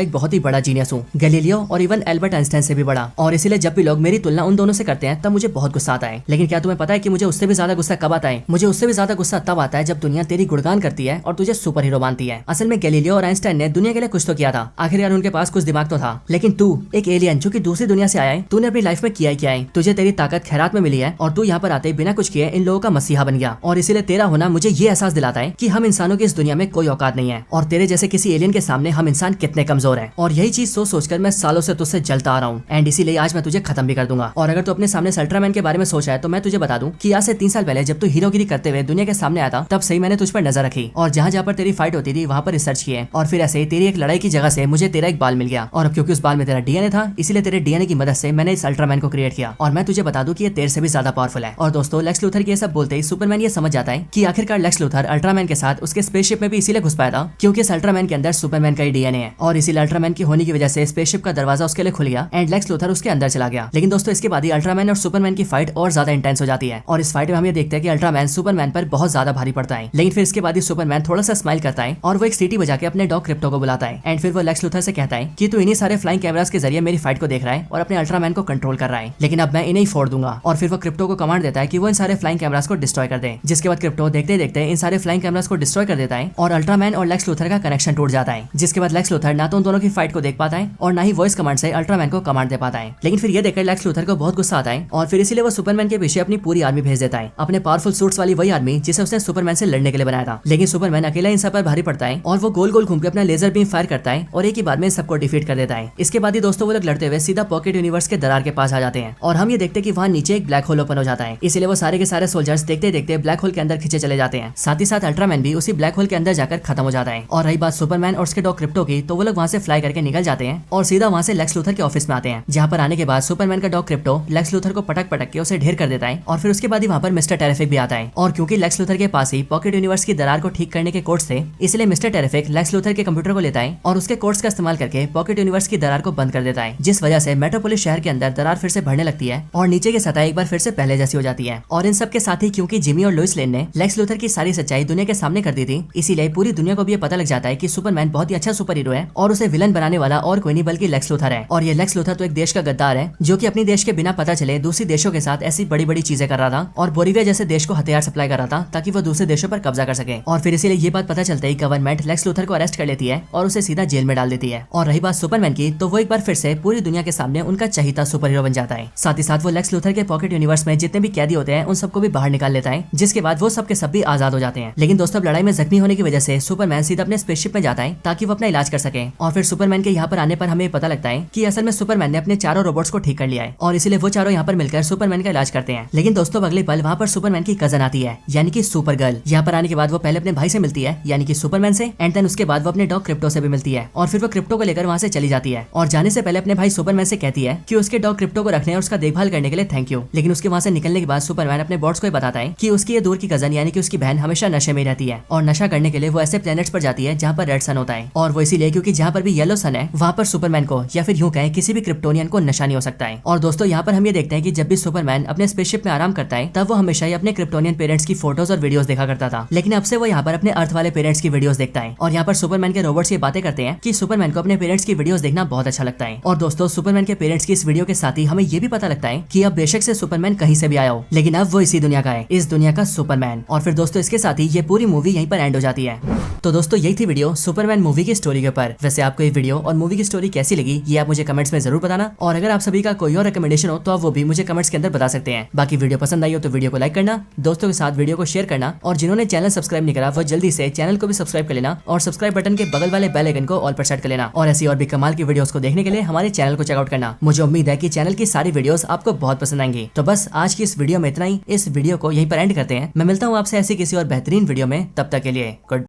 एक बहुत ही बड़ा जीनियस हूँ, गैलीलियो और इवन एल्बर्ट आइंस्टाइन से भी बड़ा, और इसीलिए जब भी लोग मेरी तुलना उन दोनों से करते हैं तब मुझे बहुत गुस्सा आता है। लेकिन क्या तुम्हें पता है कि मुझे उससे भी ज्यादा गुस्सा कब आता है? मुझे उससे भी ज्यादा गुस्सा तब आता है जब दुनिया तेरी गुणगान करती है और तुझे सुपर हीरो मानती है। असल में गैलीलियो और आइंस्टाइन ने दुनिया के लिए कुछ तो किया था, आखिरकार उनके पास कुछ दिमाग तो था, लेकिन तू एक एलियन जो कि दूसरी दुनिया से आया है, तूने अपनी लाइफ में किया ही क्या है? तुझे तेरी ताकत खैरात में मिली है और तू यहाँ पर आते बिना कुछ किए इन लोगों का मसीहा बन गया, और इसीलिए तेरा होना मुझे ये एहसास दिलाता है कि हम इंसानों की इस दुनिया में कोई औकात नहीं है और तेरे जैसे किसी एलियन के सामने हम इंसान कितने कमजोर हैं। और यही चीज सोच सोचकर मैं सालों से तुझसे जलता आ रहा हूँ एंड इसीलिए आज मैं तुझे खत्म भी कर दूंगा। और अगर तू अपने सामने अल्ट्रामैन के बारे में सोचा है तो मैं तुझे बता दूं कि आज से 3 साल पहले जब तू हीरोगिरी करते हुए दुनिया के सामने आया था, तब से ही मैंने तुझ पर नजर रखी और जहाँ जहाँ पर तेरी फाइट होती थी वहाँ पर रिसर्च किए, और फिर ऐसे ही तेरी एक लड़ाई की जगह से मुझे तेरा एक बाल मिल गया, और अब क्योंकि उस बाल में तेरा डीएनए था इसीलिए तेरे डीएनए की मदद से मैंने इस अल्ट्रामैन को क्रिएट किया, और मैं तुझे बता दूं कि ये तेरे से भी ज्यादा पावरफुल है। और दोस्तों लेक्स लूथर ये सब बोलते ही सुपरमैन ये समझ जाता है कि आखिरकार लेक्स लूथर अल्ट्रामैन के साथ उसके स्पेसशिप में भी इसीलिए घुस पाया था क्योंकि इस अल्ट्रामैन के अंदर सुपरमैन का ही डीएनए है, और इसीलिए अल्ट्रामैन की होने की वजह से स्पेसशिप का दरवाजा उसके लिए खुल गया एंड लेक्स लूथर उसके अंदर चला गया। लेकिन दोस्तों इसके बाद ही अल्ट्रामैन और सुपरमैन की फाइट और ज्यादा इंटेंस हो जाती है, और इस फाइट में हम ये देखते हैं कि अल्ट्रामैन सुपरमैन पर बहुत ज्यादा भारी पड़ता है। लेकिन फिर इसके बाद ही सुपरमैन थोड़ा सा स्माइल करता है और वो एक सीटी बजा के अपने डॉग क्रिप्टो को बुलाता है एंड फिर वो लेक्स लूथर से कहता है कि तू इन्हीं सारे फ्लाइंग कैमरास के जरिए मेरी फाइट को देख रहा है और अपने अल्ट्रामैन को कंट्रोल कर रहा है, लेकिन अब मैं इन्हें ही फोड़ दूंगा। और फिर वो क्रिप्टो को कमांड देता है कि वो इन सारे फ्लाइंग कैमरास को डिस्ट्रॉय कर दे, जिसके बाद क्रिप्टो देखते देखते इन सारे फ्लाइंग कैमरास को डिस्ट्रॉय कर देता है और अल्ट्रामैन और लेक्स लूथर का कनेक्शन टूट जाता है। जिसके बाद लेक्स लूथर ना तो उन दोनों की फाइट को देख पाता है और ना ही वॉइस कमांड से अल्ट्रामैन को कमांड दे पाता है। लेकिन फिर ये देखकर लेक्स लूथर को बहुत गुस्सा आता है और फिर इसीलिए वो सुपरमैन के पीछे अपनी पूरी आर्मी भेज देता है, अपने पावरफुल सूट्स वाली वही आर्मी जिसे उसने सुपरमैन से लड़ने के लिए बनाया था। लेकिन सुपरमैन अकेला इन सब पर भारी पड़ता है और वो गोल गोल घूम के अपना लेजर बीम फायर करता है और एक ही बार में सबको डिफीट कर देता है। इसके बाद ही दोस्तों वो लोग लड़ते हुए सीधा पॉकेट यूनिवर्स के दरार के पास आ जाते हैं और हम ये देखते हैं कि वहाँ नीचे एक ब्लैक होल ओपन हो जाता है, इसलिए वो सारे के सारे सोल्जर्स देखते देखते ब्लैक होल के अंदर खींचे चले जाते हैं। साथ ही साथ अल्ट्रामैन भी उसी ब्लैक होल के अंदर जाकर खत्म हो जाता है। और रही बात सुपरमैन और उसके डॉग क्रिप्टो की, तो वो लोग वहाँ से फ्लाई करके निकल जाते हैं और सीधा वहाँ से लेक्स लूथर के ऑफिस में आते हैं, जहाँ पर आने के बाद सुपरमैन का डॉग क्रिप्टो लेक्स लूथर को पटक पटक के उसे ढेर कर देता है और फिर उसके बाद ही वहाँ पर मिस्टर टेरिफिक भी आता है। और क्योंकि लेक्स लूथर के पास ही पॉकेट यूनिवर्स की दरार को ठीक करने के कोड्स थे, इसलिए मिस्टर टेरिफिक लेक्स लूथर के कंप्यूटर को लेता है और उसके कोड्स का इस्तेमाल करके पॉकेट यूनिवर्स की दरार को बंद कर देता है, जिस वजह से मेट्रोपोलिस शहर के अंदर दरार फिर से बढ़ने लगती है और नीचे की सतह एक बार फिर से पहले जैसी हो जाती है। और इन सब के साथ ही क्योंकि जिमी और लुइस लेन ने लेक्स लूथर की सारी सच्चाई दुनिया के सामने कर दी थी, इसीलिए पूरी दुनिया को भी ये पता लग जाता है कि सुपरमैन बहुत ही अच्छा सुपर हीरो है और उसे विलन बनाने वाला और कोई नहीं बल्कि लेक्स लूथर है। और ये लेक्स लूथर तो एक देश का गद्दार है जो कि अपनी देश के बिना पता चले दूसरी देशों के साथ ऐसी बड़ी बड़ी चीजें कर रहा था और बोलिविया जैसे देश को हथियार सप्लाई कर रहा था ताकि वो दूसरे देशों पर कब्जा कर सके। और फिर इसीलिए ये बात पता चलता है गवर्नमेंट लेक्स लूथर को अरेस्ट कर लेती है और उसे सीधा जेल में डाल देती है। और रही बात सुपरमैन की, तो वो एक बार फिर से पूरी दुनिया के सामने उनका चहीता सुपर हीरो बन जाता है। साथ ही साथ वो लेक्स लूथर के पॉकेट यूनिवर्स में जितने भी कैदी होते हैं उन सबको भी बाहर निकाल लेता है, जिसके बाद वो सब के सब भी आजाद हो जाते हैं। लेकिन दोस्तों लड़ाई में जख्मी होने की वजह से सुपरमैन सीधा अपने स्पेसशिप में जाता है ताकि वो अपना इलाज कर सके। और फिर सुपरमैन के यहाँ पर आने पर हमें पता लगता है कि असल में सुपरमैन ने अपने चारों रोबोट्स को ठीक कर लिया है और इसीलिए वो चारों यहाँ पर मिलकर सुपरमैन का इलाज करते हैं। लेकिन दोस्तों अगले पल वहाँ पर सुपरमैन की कजन आती है, यानी कि सुपर गर्ल। यहाँ पर आने के बाद वो पहले अपने भाई से मिलती है, यानी कि सुपरमैन से, एंड देन उसके बाद वो अपने डॉग क्रिप्टो से भी मिलती है और फिर वो क्रिप्टो को लेकर वहाँ से चली जाती है और जाने से पहले अपने भाई सुपरमैन से कहती है कि उसके डॉग क्रिप्टो को रखने और उसका देखभाल करने के लिए थैंक यू। लेकिन उसके वहाँ से निकलने के बाद सुपरमैन अपने बॉट्स को बताता है कि उसकी उसकी ये दूर की कजन यानी कि उसकी बहन हमेशा नशे में रहती है और नशा करने के लिए वो ऐसे प्लैनेट्स पर जाती है जहाँ पर रेड सन होता है, और वो इसीलिए क्योंकि जहाँ पर भी येलो सन है वहाँ पर सुपरमैन को या फिर यूं कहें किसी भी क्रिप्टोनियन को नशा नहीं हो सकता है। और दोस्तों यहाँ पर हम ये देखते हैं कि जब भी सुपरमैन अपने स्पेसशिप में आराम करता है तब वो हमेशा ही अपने क्रिप्टोनियन पेरेंट्स की फोटोज और वीडियोस देखा करता था, लेकिन अब से वो यहाँ पर अपने अर्थ वाले पेरेंट्स की वीडियोस देखता है। और यहाँ पर सुपरमैन के रोबोट्स ये बातें करते हैं कि सुपरमैन को अपने पेरेंट्स की वीडियोस देखना बहुत अच्छा लगता है। और दोस्तों सुपरमैन के पेरेंट्स की इस वीडियो के साथ ही हमें ये भी पता लगता है कि अब बेशक से सुपरमैन कहीं से भी आया हो, लेकिन अब वो इसी दुनिया का है, इस दुनिया का सुपरमैन। और फिर दोस्तों इसके साथ ही ये पूरी मूवी यहीं पर एंड हो जाती है। तो दोस्तों यही थी वीडियो सुपरमैन मूवी की स्टोरी के ऊपर। वैसे आपको ये वीडियो और मूवी की स्टोरी कैसी लगी ये आप मुझे कमेंट्स में जरूर बताना, और अगर आप सभी का कोई और रिकमेंडेशन हो तो आप वो भी मुझे कमेंट्स के अंदर बता सकते हैं। बाकी वीडियो पसंद आई हो तो वीडियो को लाइक करना, दोस्तों के साथ वीडियो को शेयर करना, और जिन्होंने चैनल सब्सक्राइब नहीं करा वो जल्दी से चैनल को भी सब्सक्राइब कर लेना और सब्सक्राइब बटन के बगल वाले बेल आइकन को ऑल पर सेट कर लेना। और ऐसी और भी कमाल की वीडियोस को देखने के लिए हमारे चैनल को चेकआउट करना। मुझे उम्मीद है कि चैनल की सारी वीडियोस आपको बहुत पसंद आएंगी। तो बस आज की इस वीडियो में इतना ही, इस वीडियो को यहीं पर एंड करते हैं। मैं मिलता हूँ आपसे ऐसी किसी और बेहतरीन वीडियो में, तब तक के लिए गुड।